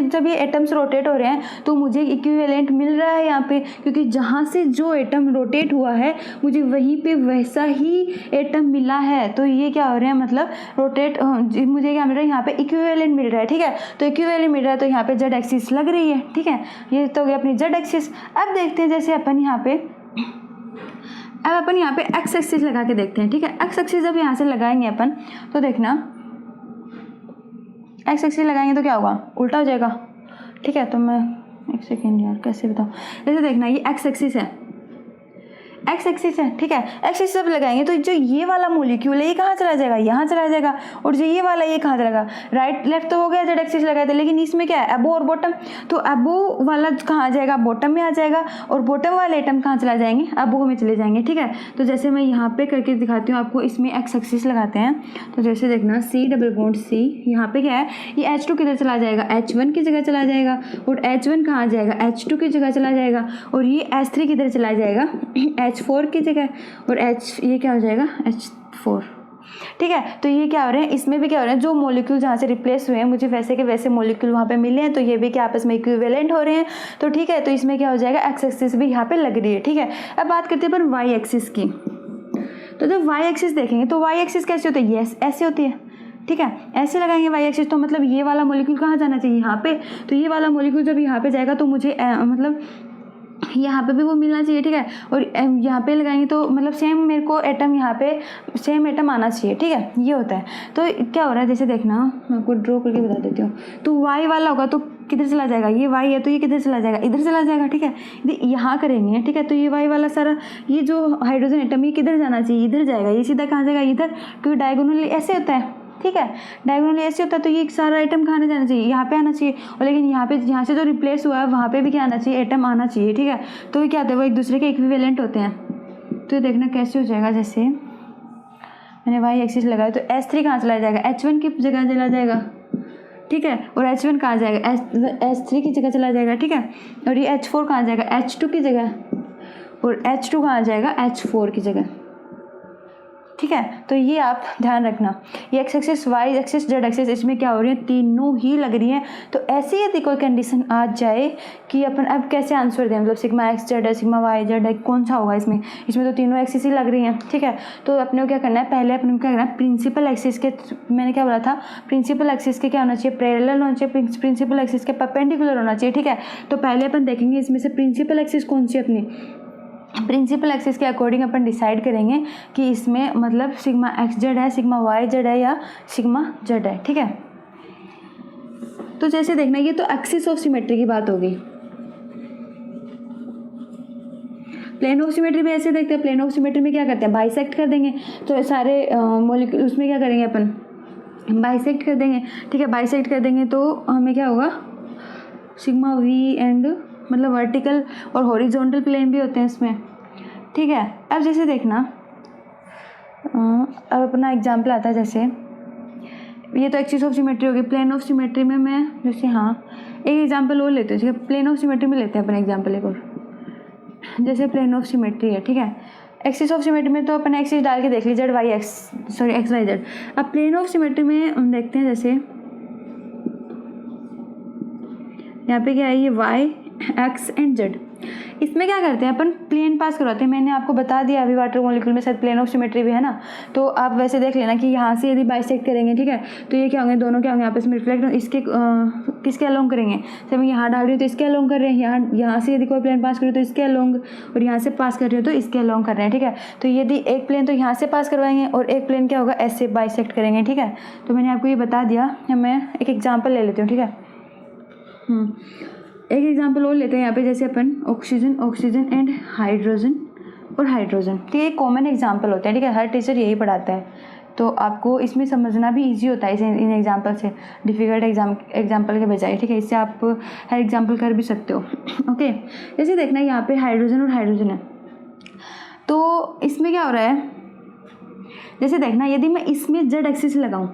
जब ये एटम्स रोटेट हो रहे हैं तो मुझे इक्विवेलेंट मिल रहा है यहाँ पे, क्योंकि जहाँ से जो एटम रोटेट हुआ है मुझे वहीं पे वैसा ही एटम मिला है। तो ये क्या हो रहे हैं, मतलब रोटेट, मुझे क्या मिल रहा है यहाँ पे, इक्विवेलेंट मिल रहा है, ठीक है। तो इक्विवेलेंट मिल रहा है तो यहाँ पे जेड एक्सिस लग रही है, ठीक है, ये तो हो गया अपनी जेड एक्सिस। अब देखते हैं जैसे अपन यहाँ पे एक्स एक्सिस लगा के देखते हैं, ठीक है। एक्स एक्सिस जब यहाँ से लगाएंगे अपन तो देखना, एक्स एक्सिस लगाएंगे तो क्या होगा, उल्टा हो जाएगा, ठीक है। तो मैं एक सेकेंड यार कैसे बताऊँ, जैसे देखना ये एक्स एक्सिस है, एक्स एक्सिस है, ठीक है। एक्स एक्सिस जब लगाएंगे तो जो ये वाला मॉलिक्यूल है ये कहाँ चला जाएगा, यहाँ चला जाएगा, और जो ये वाला ये कहाँ चलेगा, राइट लेफ्ट तो हो गया जेड एक्सिस लगाए थे, लेकिन इसमें क्या है, एबो और बॉटम, तो एबो वाला कहाँ आ जाएगा, बॉटम में आ जाएगा, और बॉटम वाले एटम कहाँ चला जाएंगे, एबो में चले जाएंगे, ठीक है। तो जैसे मैं यहाँ पे करके दिखाती हूँ आपको, इसमें एक्स एक्सिस लगाते हैं तो जैसे देखना C डबल बॉन्ड C, यहाँ पे क्या है, ये H2 किधर चला जाएगा, H1 की जगह चला जाएगा, और H1 कहाँ जाएगा, H2 की जगह चला जाएगा, और ये H3 किधर चला जाएगा, H4 की जगह, और ये क्या हो जाएगा, H4, ठीक है। तो ये क्या हो रहे हैं, इसमें भी क्या हो रहा है, जो मॉलिक्यूल जहाँ से रिप्लेस हुए हैं मुझे वैसे के वैसे मॉलिक्यूल वहाँ पे मिले हैं, तो ये भी क्या आपस में इक्विवेलेंट हो रहे हैं, तो ठीक है। तो इसमें क्या हो जाएगा, एक्स एक्सिस भी यहाँ पे लग रही है, ठीक है। अब बात करते हैं अपन वाई एक्सिस की। तो जब वाई एक्सिस देखेंगे तो वाई एक्सिस कैसे होती है, ये ऐसे होती है, ठीक है, ऐसे लगाएंगे वाई एक्सिस, तो मतलब ये वाला मॉलिक्यूल कहाँ जाना चाहिए, यहाँ पे। तो ये वाला मॉलिक्यूल जब यहाँ पे जाएगा तो मुझे मतलब यहाँ पे भी वो मिलना चाहिए, ठीक है। और यहाँ पे लगाएंगे तो मतलब सेम मेरे को एटम यहाँ पे सेम एटम आना चाहिए, ठीक है, ये होता है। तो क्या हो रहा है, जैसे देखना मैं आपको ड्रॉ करके बता देती हूँ। तो वाई वाला होगा तो किधर चला जाएगा, ये वाई है तो ये किधर चला जाएगा, इधर चला जाएगा, ठीक है। यहाँ करेंगे, ठीक है। तो ये वाई वाला सारा ये जो हाइड्रोजन एटम ये किधर जाना चाहिए, इधर जाएगा, ये सीधा कहाँ जाएगा, इधर, क्योंकि डायगोनली ऐसे होता है, ठीक है, डायगोनली ऐसे होता है। तो ये सारा आइटम कहाँ जाना चाहिए, यहाँ पे आना चाहिए, और लेकिन यहाँ से जो रिप्लेस हुआ है वहाँ पे भी क्या आना चाहिए, एटम आना चाहिए, ठीक है। तो ये क्या होता है, वो एक दूसरे के इक्विवेलेंट होते हैं। तो देखना कैसे हो जाएगा, जैसे मैंने वाई एक्सिस लगाया तो H3 कहाँ चला जाएगा, H1 की जगह चला जाएगा, ठीक है, और H1 कहाँ जाएगा, H3 की जगह चला जाएगा, ठीक है। और ये H4 कहाँ जाएगा, H2 की जगह, और H2 कहाँ जाएगा, H4 की जगह, ठीक है। तो ये आप ध्यान रखना, ये X axis Y axis Z axis इसमें क्या हो रही है, तीनों ही लग रही हैं। तो ऐसे यदि कोई कंडीशन आ जाए कि अपन अब कैसे आंसर दें, मतलब सिग्मा एक्स जेड है, सिग्मा वाई जेड है, कौन सा होगा इसमें तो तीनों एक्सिस ही लग रही हैं, ठीक है। तो अपने को क्या करना है, पहले अपने को क्या करना है, प्रिंसिपल एक्सिस के, मैंने क्या बोला था, प्रिंसिपल एक्सिस के क्या होना चाहिए, पैरेलल होना चाहिए, प्रिंसिपल एक्सिस के परपेंडिकुलर होना चाहिए, ठीक है। तो पहले अपन देखेंगे इसमें से प्रिंसिपल एक्सिस कौन सी, अपनी प्रिंसिपल एक्सिस के अकॉर्डिंग अपन डिसाइड करेंगे कि इसमें मतलब सिग्मा एक्स जेड है, सिग्मा वाई जेड है, या सिग्मा जेड है, ठीक है। तो जैसे देखना, ये तो एक्सिस ऑफ सिमेट्री की बात हो गई। प्लेन ऑफ सिमेट्री में ऐसे देखते हैं, प्लेन ऑफ सिमेट्री में क्या करते हैं, बाइसेक्ट कर देंगे। तो सारे मॉलिक्यूल उसमें क्या करेंगे अपन, बाइसेक्ट कर देंगे, ठीक है। बाइसेक्ट कर देंगे तो हमें क्या होगा, सिग्मा वी एंड मतलब वर्टिकल और हॉरिजॉन्टल प्लेन भी होते हैं इसमें, ठीक है। अब जैसे देखना, अब अपना एग्जाम्पल आता है, जैसे ये तो एक्सिस ऑफ सिमेट्री होगी। प्लेन ऑफ सिमेट्री में मैं जैसे एक एग्जाम्पल और लेते हैं, ठीक है। प्लेन ऑफ सिमेट्री में लेते हैं अपन एग्जाम्पल एक और, जैसे प्लेन ऑफ सिमेट्री है, ठीक है। एक्सिस ऑफ सिमेट्री में तो अपन एक्सिस डाल के देख लीजिए, Z Y X, sorry X Y Z. अब प्लेन ऑफ सिमेट्री में देखते हैं, जैसे यहाँ पे क्या है, ये वाई एक्स एंड जेड, इसमें क्या करते हैं अपन, प्लेन पास करवाते हैं। मैंने आपको बता दिया अभी वाटर मॉलिक्यूल में शायद प्लेन ऑफ सिमेट्री भी है ना, तो आप वैसे देख लेना कि यहाँ से यदि बाइसेक्ट करेंगे, ठीक है, तो ये क्या होंगे, दोनों क्या होंगे आपस में रिफ्लेक्ट, इसके किसके अलोंग करेंगे, जब मैं यहाँ डाल रही हूँ तो इसके अलोंग कर रहे हैं, यहाँ से यदि कोई प्लेन पास कर रही हूँ तो इसके अलोंग, और यहाँ से पास कर रही हूँ तो इसके अलोंग कर रहे हैं, ठीक है। तो यदि एक प्लेन तो यहाँ से पास करवाएंगे और एक प्लेन क्या होगा, ऐसे बाइसेक्ट करेंगे, ठीक है। तो मैंने आपको ये बता दिया, मैं एक एग्जाम्पल ले लेती हूँ, ठीक है। एक एग्जाम्पल और लेते हैं यहाँ पे, जैसे अपन ऑक्सीजन एंड हाइड्रोजन और हाइड्रोजन, ठीक है। एक कॉमन एग्जाम्पल होते हैं, ठीक है, हर टीचर यही पढ़ाता है, तो आपको इसमें समझना भी इजी होता है इसे, इन एग्जाम्पल से, डिफ़िकल्ट एग्जाम्पल के बजाय, ठीक है। इससे आप हर एग्जाम्पल कर भी सकते हो, ओके। जैसे देखना यहाँ पे हाइड्रोजन और हाइड्रोजन है, तो इसमें क्या हो रहा है, जैसे देखना यदि मैं इसमें जेड एक्सिस लगाऊँ,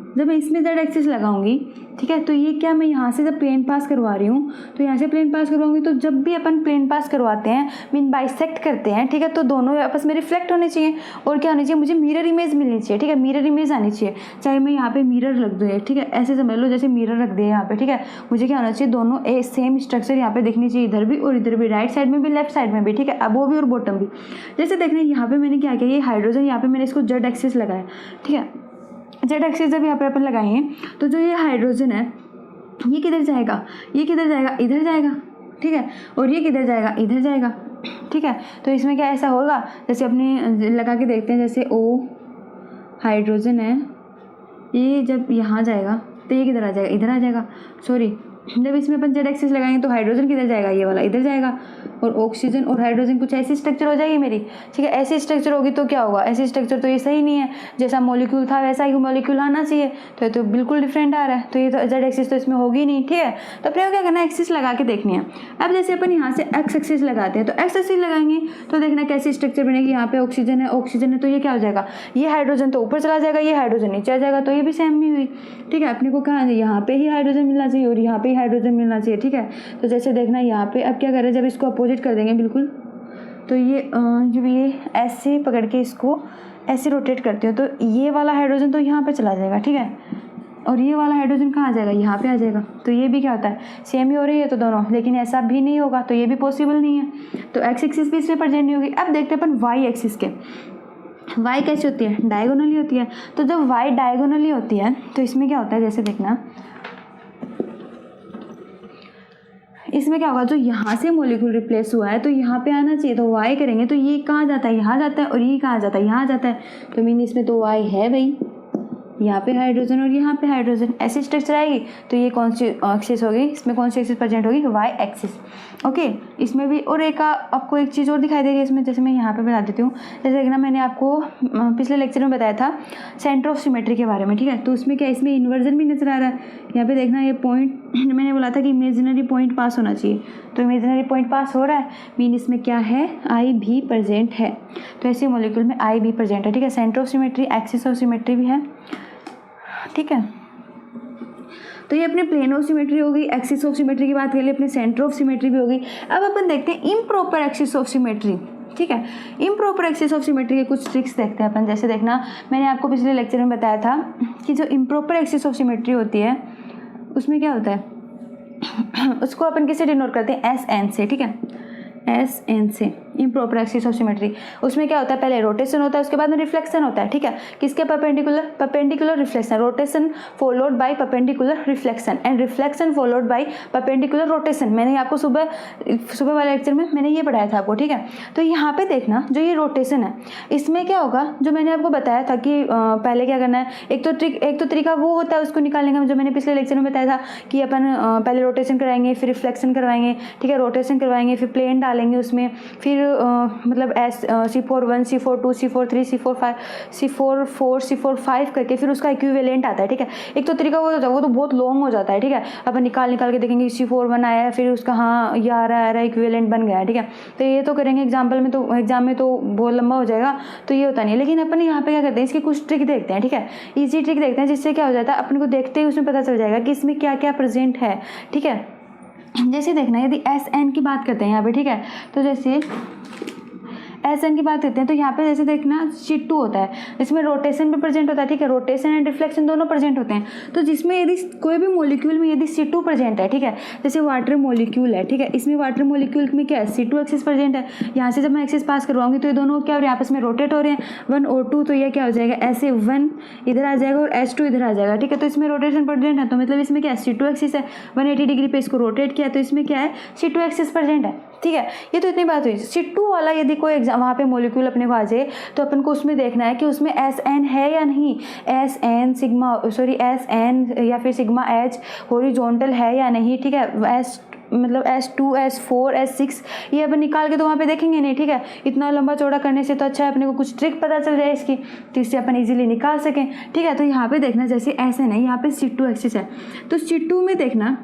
जब मैं इसमें जेड एक्सिस लगाऊंगी, ठीक है, तो ये क्या, मैं यहाँ से जब प्लेन पास करवा रही हूँ तो यहाँ से प्लेन पास करवाऊंगी, तो जब भी अपन प्लेन पास करवाते हैं, मीन बाइसेक्ट करते हैं, ठीक है, तो दोनों आपस में रिफ्लेक्ट होने चाहिए। और क्या होनी चाहिए, मुझे मिरर इमेज मिलनी चाहिए, ठीक है, मिरर इमेज आनी चाहिए। चाहे मैं यहाँ पे मिरर रख दूँ, ठीक है, ऐसे समझ लो जैसे मिरर रख दिए यहाँ पे, ठीक है, मुझे क्या होना चाहिए, दोनों सेम स्ट्रक्चर यहाँ पे दिखनी चाहिए, इधर भी और इधर भी, राइट साइड में भी लेफ्ट साइड में भी, ठीक है, अब वो भी और बॉटम भी। जैसे देखना यहाँ पे मैंने क्या किया, ये हाइड्रोजन यहाँ पे मैंने इसको जेड एक्सिस लगाया, ठीक है, जेड एक्सिस जब यहाँ पे अपन लगाएंगे तो जो ये हाइड्रोजन है ये किधर जाएगा, ये किधर जाएगा, इधर जाएगा, ठीक है, और ये किधर जाएगा, इधर जाएगा, ठीक है। तो इसमें क्या ऐसा होगा, जैसे अपने लगा के देखते हैं, जैसे ओ हाइड्रोजन है, ये जब यहाँ जाएगा तो ये किधर आ जाएगा, इधर आ जाएगा, सॉरी, जब इसमें अपन जेड एक्सिस लगाएंगे तो हाइड्रोजन किधर जाएगा, ये वाला इधर जाएगा, और ऑक्सीजन और हाइड्रोजन कुछ ऐसी स्ट्रक्चर हो जाएगी मेरी, ठीक है। ऐसी स्ट्रक्चर होगी तो क्या होगा, ऐसी स्ट्रक्चर तो ये सही नहीं है, जैसा मॉलिक्यूल था वैसा ही मॉलिक्यूल आना चाहिए, तो ये तो बिल्कुल डिफरेंट आ रहा है, तो ये तो जेड एक्सिस तो इसमें होगी नहीं, ठीक है। तो अपने को क्या करना है, एक्सिस लगा के देखनी है। अब जैसे अपन यहाँ से एक्स एक्सिस लगाते हैं, तो एक्स एक्सिस लगाएंगे तो देखना कैसी स्ट्रक्चर बनेगी, यहाँ पे ऑक्सीजन है, तो ये क्या हो जाएगा, ये हाइड्रोजन तो ऊपर चला जाएगा, ये हाइड्रोजन नीचे आ जाएगा, तो ये भी सेम नहीं हुई, ठीक है। अपने को कहाँ यहाँ पे ही हाइड्रोजन मिलना चाहिए और यहाँ पे ही हाइड्रोजन मिलना चाहिए, ठीक है। तो जैसे देखना यहाँ पे अब क्या करें, जब इसको अपोजिट कर देंगे बिल्कुल, तो ये जब ये ऐसे पकड़ के इसको ऐसे रोटेट करते हो तो ये वाला हाइड्रोजन तो यहाँ पे चला जाएगा, ठीक है, और ये वाला हाइड्रोजन कहाँ आ जाएगा, यहाँ पे आ जाएगा। तो ये भी क्या होता है, सेम ही हो रही है तो दोनों, लेकिन ऐसा भी नहीं होगा, तो ये भी पॉसिबल नहीं है। तो एक्स एक्सिस भी इसमें प्रेजेंट नहीं होगी। अब देखते हैं अपन वाई एक्सिस के, वाई कैसी होती है, डायगोनली होती है। तो जब वाई डायगोनली होती है तो इसमें क्या होता है, जैसे देखना इसमें क्या होगा, जो यहाँ से मॉलिक्यूल रिप्लेस हुआ है तो यहाँ पे आना चाहिए, तो वाई करेंगे तो ये कहाँ जाता है, यहाँ जाता है, और ये कहाँ जाता है, यहाँ जाता है। तो मीन इसमें तो वाई है भाई, यहाँ पे हाइड्रोजन और यहाँ पे हाइड्रोजन, ऐसी स्ट्रक्चर आएगी। तो ये कौन सी एक्सिस होगी, इसमें कौन सी एक्सिस प्रेजेंट होगी, वाई एक्सिस, ओके। इसमें भी और एक आपको एक चीज़ और दिखाई दे रही है इसमें, जैसे मैं यहाँ पे बता देती हूँ। जैसे देखना मैंने आपको पिछले लेक्चर में बताया था सेंटर ऑफ सिमेट्री के बारे में, ठीक है। तो उसमें क्या, इसमें इन्वर्जन भी नजर आ रहा है। यहाँ पे देखना ये पॉइंट मैंने बोला था कि इमेजिनरी पॉइंट पास होना चाहिए, तो इमेजिनरी पॉइंट पास हो रहा है, मीन इसमें क्या है, आई भी प्रेजेंट है। तो ऐसे मॉलिक्यूल में आई भी प्रेजेंट है, ठीक है। Centre of symmetry, axis of symmetry भी है, ठीक है। तो ये अपने प्लेन ऑफ सिमेट्री होगी, एक्सिस ऑफ सिमेट्री की बात कर लिए, अपने सेंटर ऑफ सिमेट्री भी होगी। अब अपन देखते हैं इम्प्रॉपर एक्सिस ऑफ सिमेट्री, ठीक है। इम्प्रॉपर एक्सिस ऑफ सिमेट्री के कुछ ट्रिक्स देखते हैं अपन। जैसे देखना मैंने आपको पिछले लेक्चर में बताया था कि जो इम्प्रॉपर एक्सिस ऑफ सिमेट्री होती है उसमें क्या होता है उसको अपन किससे डिनोट करते हैं, एस एन से, ठीक है, एस एन से, इम्प्रॉपर एक्सिस ऑफ सिमेट्री। उसमें क्या होता है, पहले रोटेशन होता है, उसके बाद में रिफ्लेक्शन होता है, ठीक है। किसके perpendicular reflection, rotation followed by perpendicular reflection, and reflection followed by perpendicular rotation. मैंने आपको सुबह वाले लेक्चर में मैंने ये पढ़ाया था आपको, ठीक है। तो यहाँ पे देखना जो ये रोटेशन है इसमें क्या होगा, जो मैंने आपको बताया था कि पहले क्या करना है, एक तो तरीका वो होता है उसको निकालने का, जो मैंने पिछले लेक्चर में बताया था कि अपन पहले रोटेशन कराएंगे, फिर रिफ्लेक्शन करवाएंगे, ठीक है, रोटेशन करवाएंगे, फिर प्लेन डालेंगे उसमें, फिर मतलब C4 1 C4 2 C4 3 C4 5 C4 4 C4 5 करके फिर उसका इक्विवेलेंट आता है, ठीक है। एक तो तरीका वो होता है, वो तो बहुत लॉन्ग हो जाता है, ठीक है। अपन निकाल के देखेंगे C4 1 आया है, फिर उसका हाँ ये आ रहा है इक्विवेलेंट बन गया है, ठीक है। तो ये तो करेंगे एग्जाम में तो बहुत लंबा हो जाएगा, तो ये होता नहीं है। लेकिन अपन यहाँ पे क्या करते हैं, इसकी कुछ ट्रिक देखते हैं, ठीक है, ईजी ट्रिक देखते हैं, जिससे क्या हो जाता है अपन को देखते ही उसमें पता चल जाएगा कि इसमें क्या क्या प्रेजेंट है, ठीक है। जैसे देखना यदि एस एन की बात करते हैं यहाँ पे, ठीक है, तो जैसे एस एन की बात करते हैं तो यहाँ पे जैसे देखना C2 होता है, इसमें रोटेशन भी प्रेजेंट होता है, ठीक है, रोटेशन एंड रिफ्लेक्शन दोनों प्रेजेंट होते हैं। तो जिसमें यदि कोई भी मॉलिक्यूल में यदि C2 प्रेजेंट है, ठीक है, जैसे वाटर मॉलिक्यूल है, ठीक है, इसमें वाटर मॉलिक्यूल में क्या है, C2 एक्सिस प्रेजेंट है। यहाँ से जब मैं एक्सिस पास करवाऊंगी तो ये दोनों क्या हो रहे हैं, आपस में रोटेट हो रहे हैं 1 और 2, तो ये क्या हो जाएगा, ऐसे 1 इधर आ जाएगा और S2 इधर आ जाएगा, ठीक है। तो इसमें रोटेशन प्रेजेंट है, तो मतलब इसमें क्या है, C2 एक्सिस है, 180 डिग्री पे इसको रोटेट किया, तो इसमें क्या है, C2 एक्सिस प्रेजेंट है, ठीक है। ये तो इतनी बात हुई। C2 वाला यदि कोई एग्जाम वहाँ पे मॉलिक्यूल अपने को आ जाए तो अपन को उसमें देखना है कि उसमें एस एन है या नहीं, एस एन या फिर सिग्मा एच हॉरिजॉन्टल है या नहीं, ठीक है, मतलब S2 S4 S6 ये अपन निकाल के तो वहाँ पे देखेंगे नहीं, ठीक है। इतना लंबा चौड़ा करने से तो अच्छा है अपने को कुछ ट्रिक पता चल जाए इसकी, तो इससे अपन इजीली निकाल सकें, ठीक है। तो यहाँ पे देखना जैसे ऐसे नहीं, यहाँ पे C2 एक्सिस है, तो C2 में देखना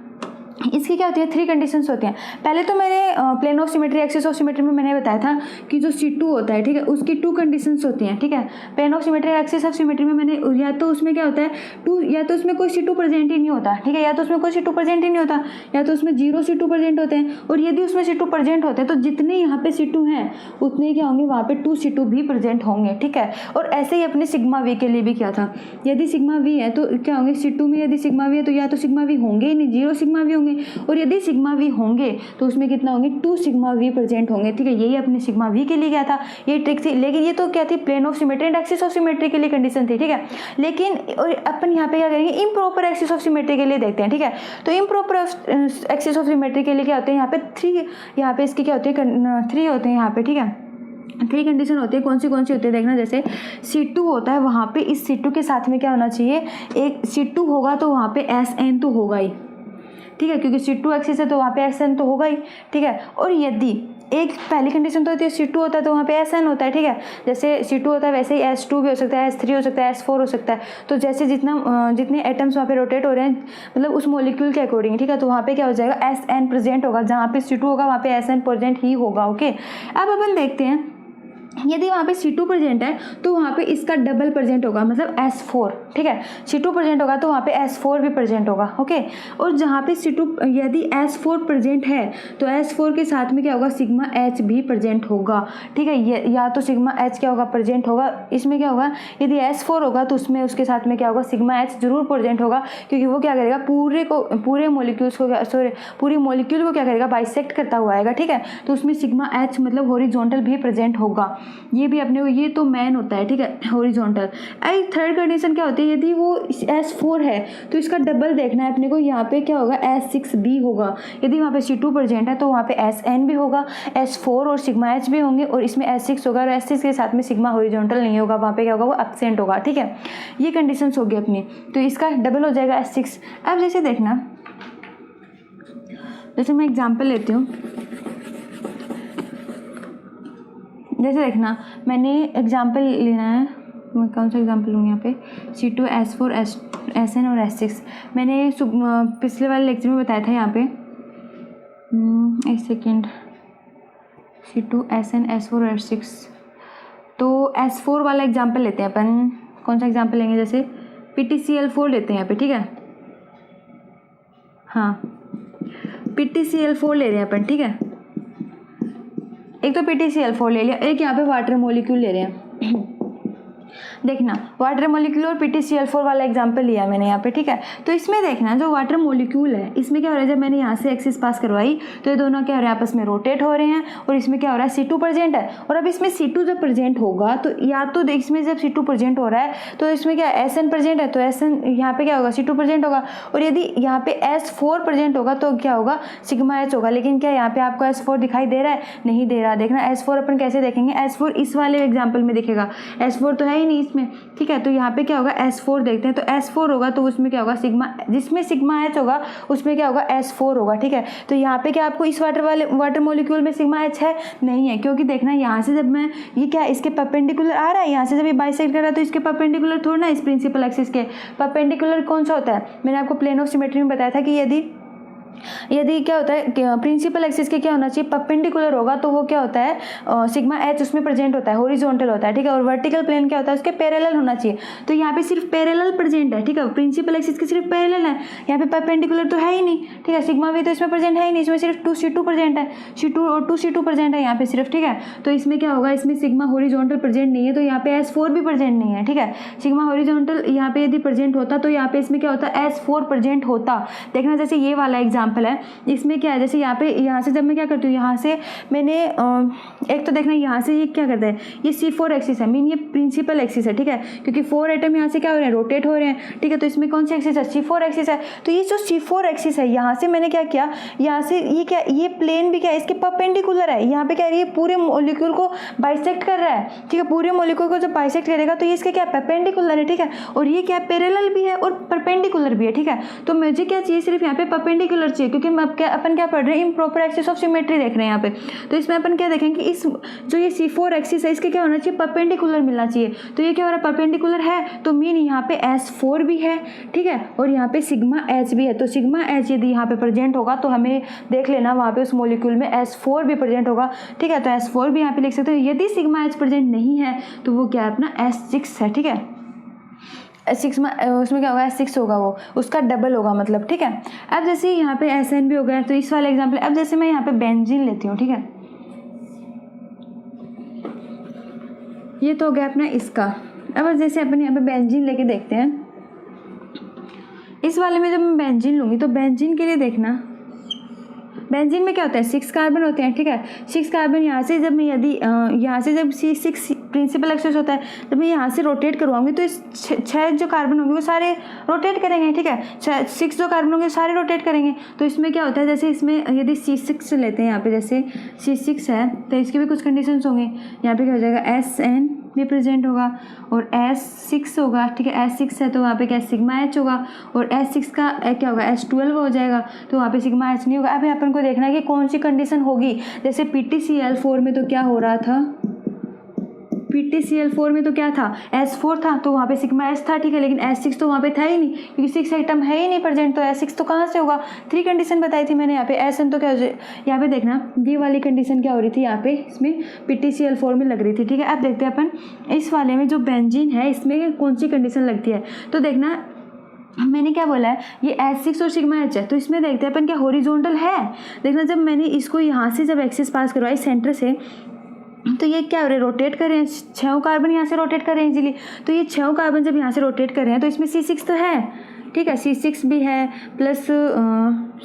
इसकी क्या होती है, 3 कंडीशंस होती हैं। पहले तो मैंने plane of symmetry, axis of symmetry में मैंने बताया था कि जो C2 होता है, ठीक है, उसकी 2 कंडीशंस होती हैं, ठीक है। प्लेन ऑफ सिमेट्री और एक्सिस ऑफ सिमेट्री में मैंने या तो उसमें क्या होता है या तो उसमें कोई C2 प्रेजेंट ही नहीं होता, ठीक है, या तो उसमें कोई C2 प्रेजेंट ही नहीं होता, या तो उसमें 0 C2 प्रेजेंट होते हैं। और यदि उसमें C2 प्रेजेंट होते हैं तो जितने यहाँ पे C2 हैं उतने क्या होंगे, वहाँ पे 2 C2 भी प्रेजेंट होंगे, ठीक है। और ऐसे ही अपने सिग्मा वी के लिए भी क्या था, यदि सिग्मा वी है तो क्या होंगे, C2 में यदि सिग्मा वी है तो या तो सिग्मा वी होंगे ही नहीं, 0 सिग्मा वी होंगे, और यदि सिग्मा वी होंगे तो उसमें कितना होंगे, 2 सिग्मा वी प्रेजेंट होंगे, ठीक है। यही अपने सिग्मा वी के लिए क्या था, ये ट्रिक थी। लेकिन ये तो क्या थी, plane of symmetry and axis of symmetry के लिए कंडीशन थी, ठीक है। लेकिन और अपन यहाँ पे क्या करेंगे, इम्प्रॉपर एक्सिस ऑफ सिमेट्री के लिए देखते हैं, ठीक है। तो इम्प्रॉपर एक्सिस ऑफ सिमेट्री के लिए क्या होते हैं, यहाँ पे 3, यहाँ पे इसके क्या होते हैं, 3 होते हैं यहाँ पे, ठीक है। 3 कंडीशन होती है। कौन सी होती है देखना, जैसे C2 होता है, वहाँ पे इस C2 के साथ में क्या होना चाहिए, एक C2 होगा तो वहाँ पे SN तो होगा ही, ठीक है, क्योंकि C2 एक्सिस है तो वहाँ पे SN तो होगा ही, ठीक है। और यदि एक पहली कंडीशन तो होती है C2 होता है तो वहाँ पे SN होता है, ठीक है। जैसे C2 होता है वैसे ही S2 भी हो सकता है, S3 हो सकता है, S4 हो सकता है। तो जैसे जितने एटम्स वहाँ पे रोटेट हो रहे हैं, मतलब उस मॉलिक्यूल के अकॉर्डिंग, ठीक है, तो वहाँ पे क्या हो जाएगा, SN प्रेजेंट होगा, जहाँ पे C2 होगा वहाँ पे SN प्रेजेंट ही होगा, ओके। अब अपन देखते हैं, यदि वहाँ पे C2 प्रेजेंट है तो वहाँ पे इसका डबल प्रेजेंट होगा, मतलब S4, ठीक है। C2 प्रेजेंट होगा तो वहाँ पे S4 भी प्रेजेंट होगा, ओके। और जहाँ पे C2 यदि S4 प्रेजेंट है तो S4 के साथ में क्या होगा, सिग्मा H भी प्रेजेंट होगा, ठीक है। ये या तो सिग्मा H क्या होगा, प्रेजेंट होगा। इसमें क्या होगा, यदि S4 होगा तो उसमें उसके साथ में क्या होगा, सिग्मा H जरूर प्रेजेंट होगा, क्योंकि वो क्या करेगा, पूरे मॉलिक्यूल्स को, सॉरी पूरी मॉलिक्यूल को क्या करेगा, बाइसेक्ट करता हुआ आएगा, ठीक है। तो उसमें सिग्मा H मतलब हॉरिजॉन्टल भी प्रेजेंट होगा। ये भी अपने, ये तो मैन होता है, ठीक है, हॉरिजॉन्टल। एक थर्ड कंडीशन क्या होती है, यदि वो S4 है तो इसका डबल देखना है अपने को, यहाँ पे क्या होगा, S6B होगा। यदि वहाँ पे C2 प्रेजेंट है तो वहाँ पे SN भी होगा, S4 और सिग्मा H भी होंगे, और इसमें S6 होगा, और S6 के साथ में सिग्मा हॉरिजॉन्टल नहीं होगा, वहाँ पे क्या होगा, वो एब्सेंट होगा, ठीक है। ये कंडीशन होगी अपनी, तो इसका डबल हो जाएगा S6। अब जैसे देखना, जैसे मैं एग्जाम्पल लेती हूँ, जैसे देखना मैंने एग्जाम्पल लेना है, मैं कौन सा एग्जाम्पल लूँगी यहाँ पे, C2, S4, SN और S6। मैंने पिछले वाले लेक्चर में बताया था यहाँ पे, एक सेकेंड, C2, SN, S4 और S6। तो S4 वाला एग्जाम्पल लेते हैं अपन। कौन सा एग्जाम्पल लेंगे, जैसे PTCl4 लेते हैं यहाँ पे, ठीक है, हाँ PTCl4 ले रहे हैं अपन, ठीक है। एक तो PTCl4 ले लिया, एक यहाँ पे वाटर मॉलिक्यूल ले रहे हैं। देखना, वाटर मॉलिक्यूल और PTCl4 वाला एग्जांपल लिया मैंने यहाँ पे, ठीक है। तो इसमें देखना, जो वाटर मॉलिक्यूल है इसमें क्या हो रहा है, जब मैंने यहाँ से एक्सिस पास करवाई तो ये दोनों क्या हो रहा है, आपस में रोटेट हो रहे हैं, और इसमें क्या हो रहा है, C2 प्रेजेंट है। और अब इसमें C2 जब प्रेजेंट होगा तो या तो इसमें जब C2 प्रेजेंट हो रहा है तो इसमें क्या SN प्रेजेंट है, तो SN यहाँ पे क्या होगा, C2 प्रेजेंट होगा। और यदि यहाँ पे S4 प्रेजेंट होगा तो क्या होगा, सिग्मा H होगा। लेकिन क्या यहाँ पे आपको S4 दिखाई दे रहा है, नहीं दे रहा। देखना S4 अपन कैसे देखेंगे, S4 इस वाले एग्जाम्पल में दिखेगा, S4 तो है ही नहीं इसमें, ठीक है। तो यहाँ पे क्या होगा, S4 देखते हैं, तो S4 होगा तो उसमें क्या होगा, सिग्मा, जिसमें सिग्मा H होगा उसमें क्या होगा, S4 होगा, ठीक है। तो यहाँ पे क्या आपको इस वाटर मॉलिक्यूल में सिग्मा H है, नहीं है, क्योंकि देखना यहाँ से जब मैं ये क्या इसके परपेंडिकुलर आ रहा है, यहाँ से जब ये बाइसेक्ट कर रहा है तो इसके परपेंडिकुलर थोड़ा ना, इस प्रिंसिपल एक्सिस के परपेंडिकुलर कौन सा होता है, मैंने आपको प्लेन ऑफ सिमेट्री में बताया था कि यदि क्या होता है, प्रिंसिपल एक्सिस के क्या होना चाहिए, परपेंडिकुलर होगा तो वो क्या होता है, सिग्मा H उसमें प्रेजेंट होता है, हॉरिजॉन्टल होता है, ठीक है। और वर्टिकल प्लेन क्या होता है, उसके पैरेलल होना चाहिए। तो यहाँ पे सिर्फ पैरेलल प्रेजेंट है, ठीक है, प्रिंसिपल एक्सिस के सिर्फ पैरेलल है, यहाँ पे परपेंडिकुलर तो है ही नहीं, ठीक है। सिग्मा भी तो इसमें प्रेजेंट है ही नहीं, इसमें सिर्फ 2C2 प्रेजेंट है, C2 और 2C2 प्रेजेंट है यहाँ पे सिर्फ, ठीक है। तो इसमें क्या होगा, इसमें सिग्मा हॉरिजॉन्टल प्रेजेंट नहीं है, तो यहाँ पे S4 भी प्रेजेंट नहीं है, ठीक है। सिग्मा हॉरिजॉन्टल यहाँ पे यदि प्रेजेंट होता तो यहाँ पे इसमें क्या होता, S4 प्रेजेंट होता। देखना जैसे ये वाला एग्जाम्पल है, इसमें क्या है, जैसे यहाँ से जब मैं क्या करती हूँ, यहाँ से मैंने एक तो देखना यहाँ से ये क्या करता है, ये C4 एक्सिस है, मीन ये प्रिंसिपल एक्सिस है, ठीक है, क्योंकि 4 एटम यहाँ से क्या हो रहे हैं, रोटेट हो रहे हैं, ठीक है। तो इसमें कौन सी एक्सिस है, C4 एक्सिस है। तो ये जो C4 एक्सिस है, यहाँ से मैंने क्या किया, यहाँ से ये क्या, ये प्लेन भी क्या है, इसके परपेंडिकुलर है, यहाँ पे क्या है, ये पूरे मॉलिक्यूल को बाइसेक्ट कर रहा है, ठीक है। पूरे मॉलिक्यूल को जब बाइसेक्ट करेगा तो ये इसके क्या परपेंडिकुलर है, ठीक है। और ये क्या पैरेलल भी है और परपेंडिकुलर भी है, ठीक है। तो मुझे क्या चाहिए, सिर्फ यहाँ पे परपेंडिकुलर चाहिए, क्योंकि अपन क्या पढ़ रहे हैं, इम्प्रॉपर एक्सिस ऑफ सिमेट्री देख रहे हैं यहाँ पे। तो इसमें अपन क्या देखेंगे कि इस जो ये C4 एक्सिस है इसके क्या होना चाहिए, परपेंडिकुलर मिलना चाहिए। तो ये क्या हो रहा है, परपेंडिकुलर है, तो मीन यहाँ पे S4 भी है, ठीक है, और यहाँ पे सिग्मा H भी है। तो सिग्मा H यदि यहाँ पे प्रेजेंट होगा तो हमें देख लेना वहाँ पे उस मॉलिक्यूल में S4 भी प्रेजेंट होगा, ठीक है। तो S4 भी यहाँ पे लिख सकते हो। यदि सिग्मा H प्रेजेंट नहीं है तो वो क्या है, अपना S6 है, ठीक है। S6 में उसमें क्या होगा, S6 होगा, वो उसका डबल होगा मतलब, ठीक है। अब जैसे यहाँ पे SN भी हो गया, तो इस वाले एग्जाम्पल, अब जैसे मैं यहाँ पे बेंजीन लेती हूँ, ठीक है, ये तो हो गया अपना इसका। अब जैसे अपन यहाँ पे बेंजीन लेके देखते हैं, इस वाले में जब मैं बेंजीन लूँगी तो बेंजीन के लिए देखना, बेंजीन में क्या होता है, 6 कार्बन होते हैं, ठीक है। 6 कार्बन यहाँ से जब मैं यदि यहाँ से जब C6 प्रिंसिपल एक्सिस होता है, जब मैं यहाँ से रोटेट करवाऊंगी तो इस 6 जो कार्बन होंगे वो सारे रोटेट करेंगे, ठीक है। 6 जो कार्बन होंगे सारे रोटेट करेंगे। तो इसमें क्या होता है, जैसे इसमें यदि C6 लेते हैं, यहाँ पे जैसे C6 है तो इसके भी कुछ कंडीशंस होंगे। यहाँ पे क्या हो जाएगा, SN भी प्रेजेंट होगा और S6 होगा, ठीक है। S6 है तो वहाँ पे क्या सिग्मा H होगा, और S6 का क्या होगा, S12 हो जाएगा, तो वहाँ पे सिग्मा H नहीं होगा। अब अपन को देखना है कि कौन सी कंडीशन होगी। जैसे PTCl4 में तो क्या हो रहा था, PTCl4 में तो क्या था, S4 था, तो वहाँ पे सिग्मा H था, ठीक है, लेकिन S6 तो वहाँ पे था ही नहीं, क्योंकि 6 आइटम है ही नहीं प्रेजेंट, तो S6 तो कहाँ से होगा। 3 कंडीशन बताई थी मैंने यहाँ पे। SN तो क्या हो जाए, यहाँ पे देखना ये वाली कंडीशन क्या हो रही थी, यहाँ पे इसमें PTCl4 में लग रही थी, ठीक है। अब देखते हैं अपन इस वाले में जो बेंजीन है इसमें कौन सी कंडीशन लगती है। तो देखना मैंने क्या बोला है, ये S6 और सिग्मा H है, तो इसमें देखते हैं अपन क्या हॉरिजॉन्टल है। देखना जब मैंने इसको यहाँ से जब एक्सिस पास करवाई सेंटर से, तो ये क्या हो रहा है, रोटेट कर रहे हैं, 6 कार्बन यहाँ से रोटेट कर रहे हैं इजीली। तो ये 6 कार्बन जब यहाँ से रोटेट कर रहे हैं तो इसमें C6 तो है, ठीक है, C6 भी है, प्लस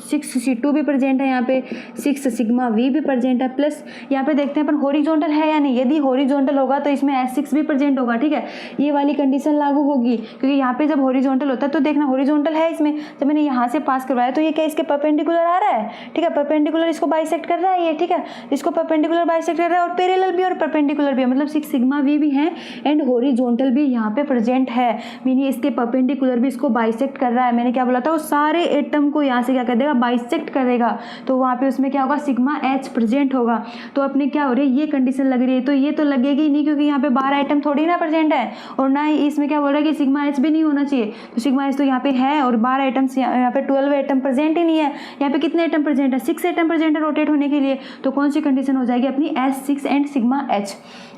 6 C2 भी प्रेजेंट है, यहाँ पे 6 सिग्मा V भी प्रेजेंट है, प्लस यहाँ पे देखते हैं अपन हॉरिजॉन्टल है या नहीं। यदि हॉरिजॉन्टल होगा तो इसमें S6 भी प्रेजेंट होगा, ठीक है, ये वाली कंडीशन लागू होगी, क्योंकि यहाँ पे जब हॉरिजॉन्टल होता है तो देखना हॉरिजॉन्टल है इसमें, जब मैंने यहाँ से पास करवाया तो ये क्या इसके परपेंडिकुलर आ रहा है, ठीक है, परपेंडिकुलर इसको बाइसेक्ट कर रहा है ये, ठीक है, इसको परपेंडिकुलर बाइसेक्ट कर रहा है, और पैरेलल भी और परपेंडिकुलर भी है, मतलब 6 सिग्मा V भी है एंड हॉरिजॉन्टल भी यहाँ पे प्रेजेंट है, मीनिंग इसके परपेंडिकुलर भी इसको बाइसेक्ट कर रहा है। मैंने क्या बोला था, वो सारे एटम को यहाँ से क्या कर देगा, बाइसेक्ट करेगा, तो वहाँ पे उसमें क्या होगा, सिग्मा H प्रेजेंट होगा। तो अपने क्या हो रही है, ये कंडीशन लग रही है, तो ये तो लगेगी नहीं, क्योंकि यहाँ पे 12 आइटम थोड़ी ना प्रेजेंट है, और ना ही इसमें क्या बोल रहा है कि सिग्मा H भी नहीं होना चाहिए। तो सिग्मा H तो यहाँ पे है और 12 आइटम्स, यहाँ पे 12 आइटम प्रेजेंट ही नहीं है। यहाँ पे कितने आइटम प्रेजेंट है, 6 आइटम प्रेजेंट है रोटेट होने के लिए। तो कौन सी कंडीशन हो जाएगी अपनी, S6 and sigma H।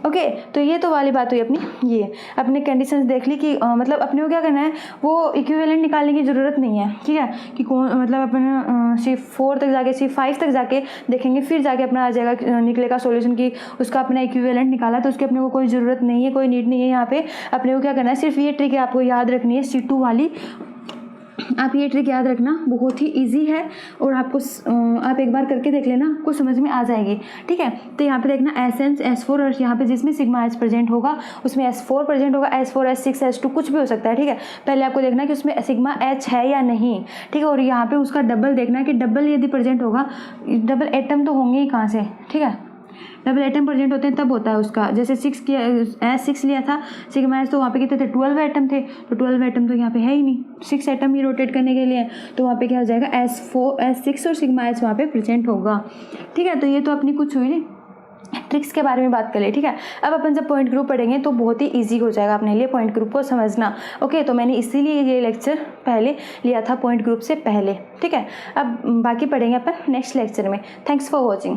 Okay, तो ये तो वाली बात हुई अपनी। ये अपने कंडीशंस देख ली कि मतलब अपने को क्या करना है, वो इक्विवेलेंट निकालने की ज़रूरत नहीं है, ठीक है, कि कौन मतलब अपन C4 तक जाके C5 तक जाके देखेंगे, फिर जाके अपना आ जाएगा निकलेगा सॉल्यूशन की उसका अपना इक्विवेलेंट निकाला, तो उसकी अपने को कोई ज़रूरत नहीं है, कोई नीड नहीं है। यहाँ पे अपने को क्या करना है, सिर्फ ये ट्रिक आपको याद रखनी है, C2 वाली। आप ये ट्रिक याद रखना, बहुत ही इजी है, और आपको आप एक बार करके देख लेना, आपको समझ में आ जाएगी, ठीक है। तो यहाँ पे देखना SN S4, और यहाँ पे जिसमें सिग्मा H प्रेजेंट होगा उसमें S4 प्रेजेंट होगा, S4 S6 S2 कुछ भी हो सकता है, ठीक है। पहले आपको देखना कि उसमें सिग्मा H है या नहीं, ठीक है, और यहाँ पे उसका डबल देखना कि डबल यदि प्रेजेंट होगा, डबल एटम तो होंगे ही कहाँ से, ठीक है, डबल एटम प्रेजेंट होते हैं तब होता है उसका। जैसे 6 किया, S6 लिया था सिग्मा H, तो वहाँ पे कितने थे, 12 एटम थे, तो 12 एटम तो यहाँ पे है ही नहीं, 6 एटम ही रोटेट करने के लिए, तो वहाँ पे क्या हो जाएगा, S6 और सिग्मा H वहाँ पे प्रेजेंट होगा, ठीक है। तो ये तो अपनी कुछ हुई नहीं, ट्रिक्स के बारे में बात कर ले, ठीक है। अब अपन जब पॉइंट ग्रुप पढ़ेंगे तो बहुत ही इजी हो जाएगा अपने लिए पॉइंट ग्रुप को समझना। ओके, तो मैंने इसीलिए ये लेक्चर पहले लिया था पॉइंट ग्रुप से पहले, ठीक है। अब बाकी पढ़ेंगे अपन नेक्स्ट लेक्चर में। Thanks for watching.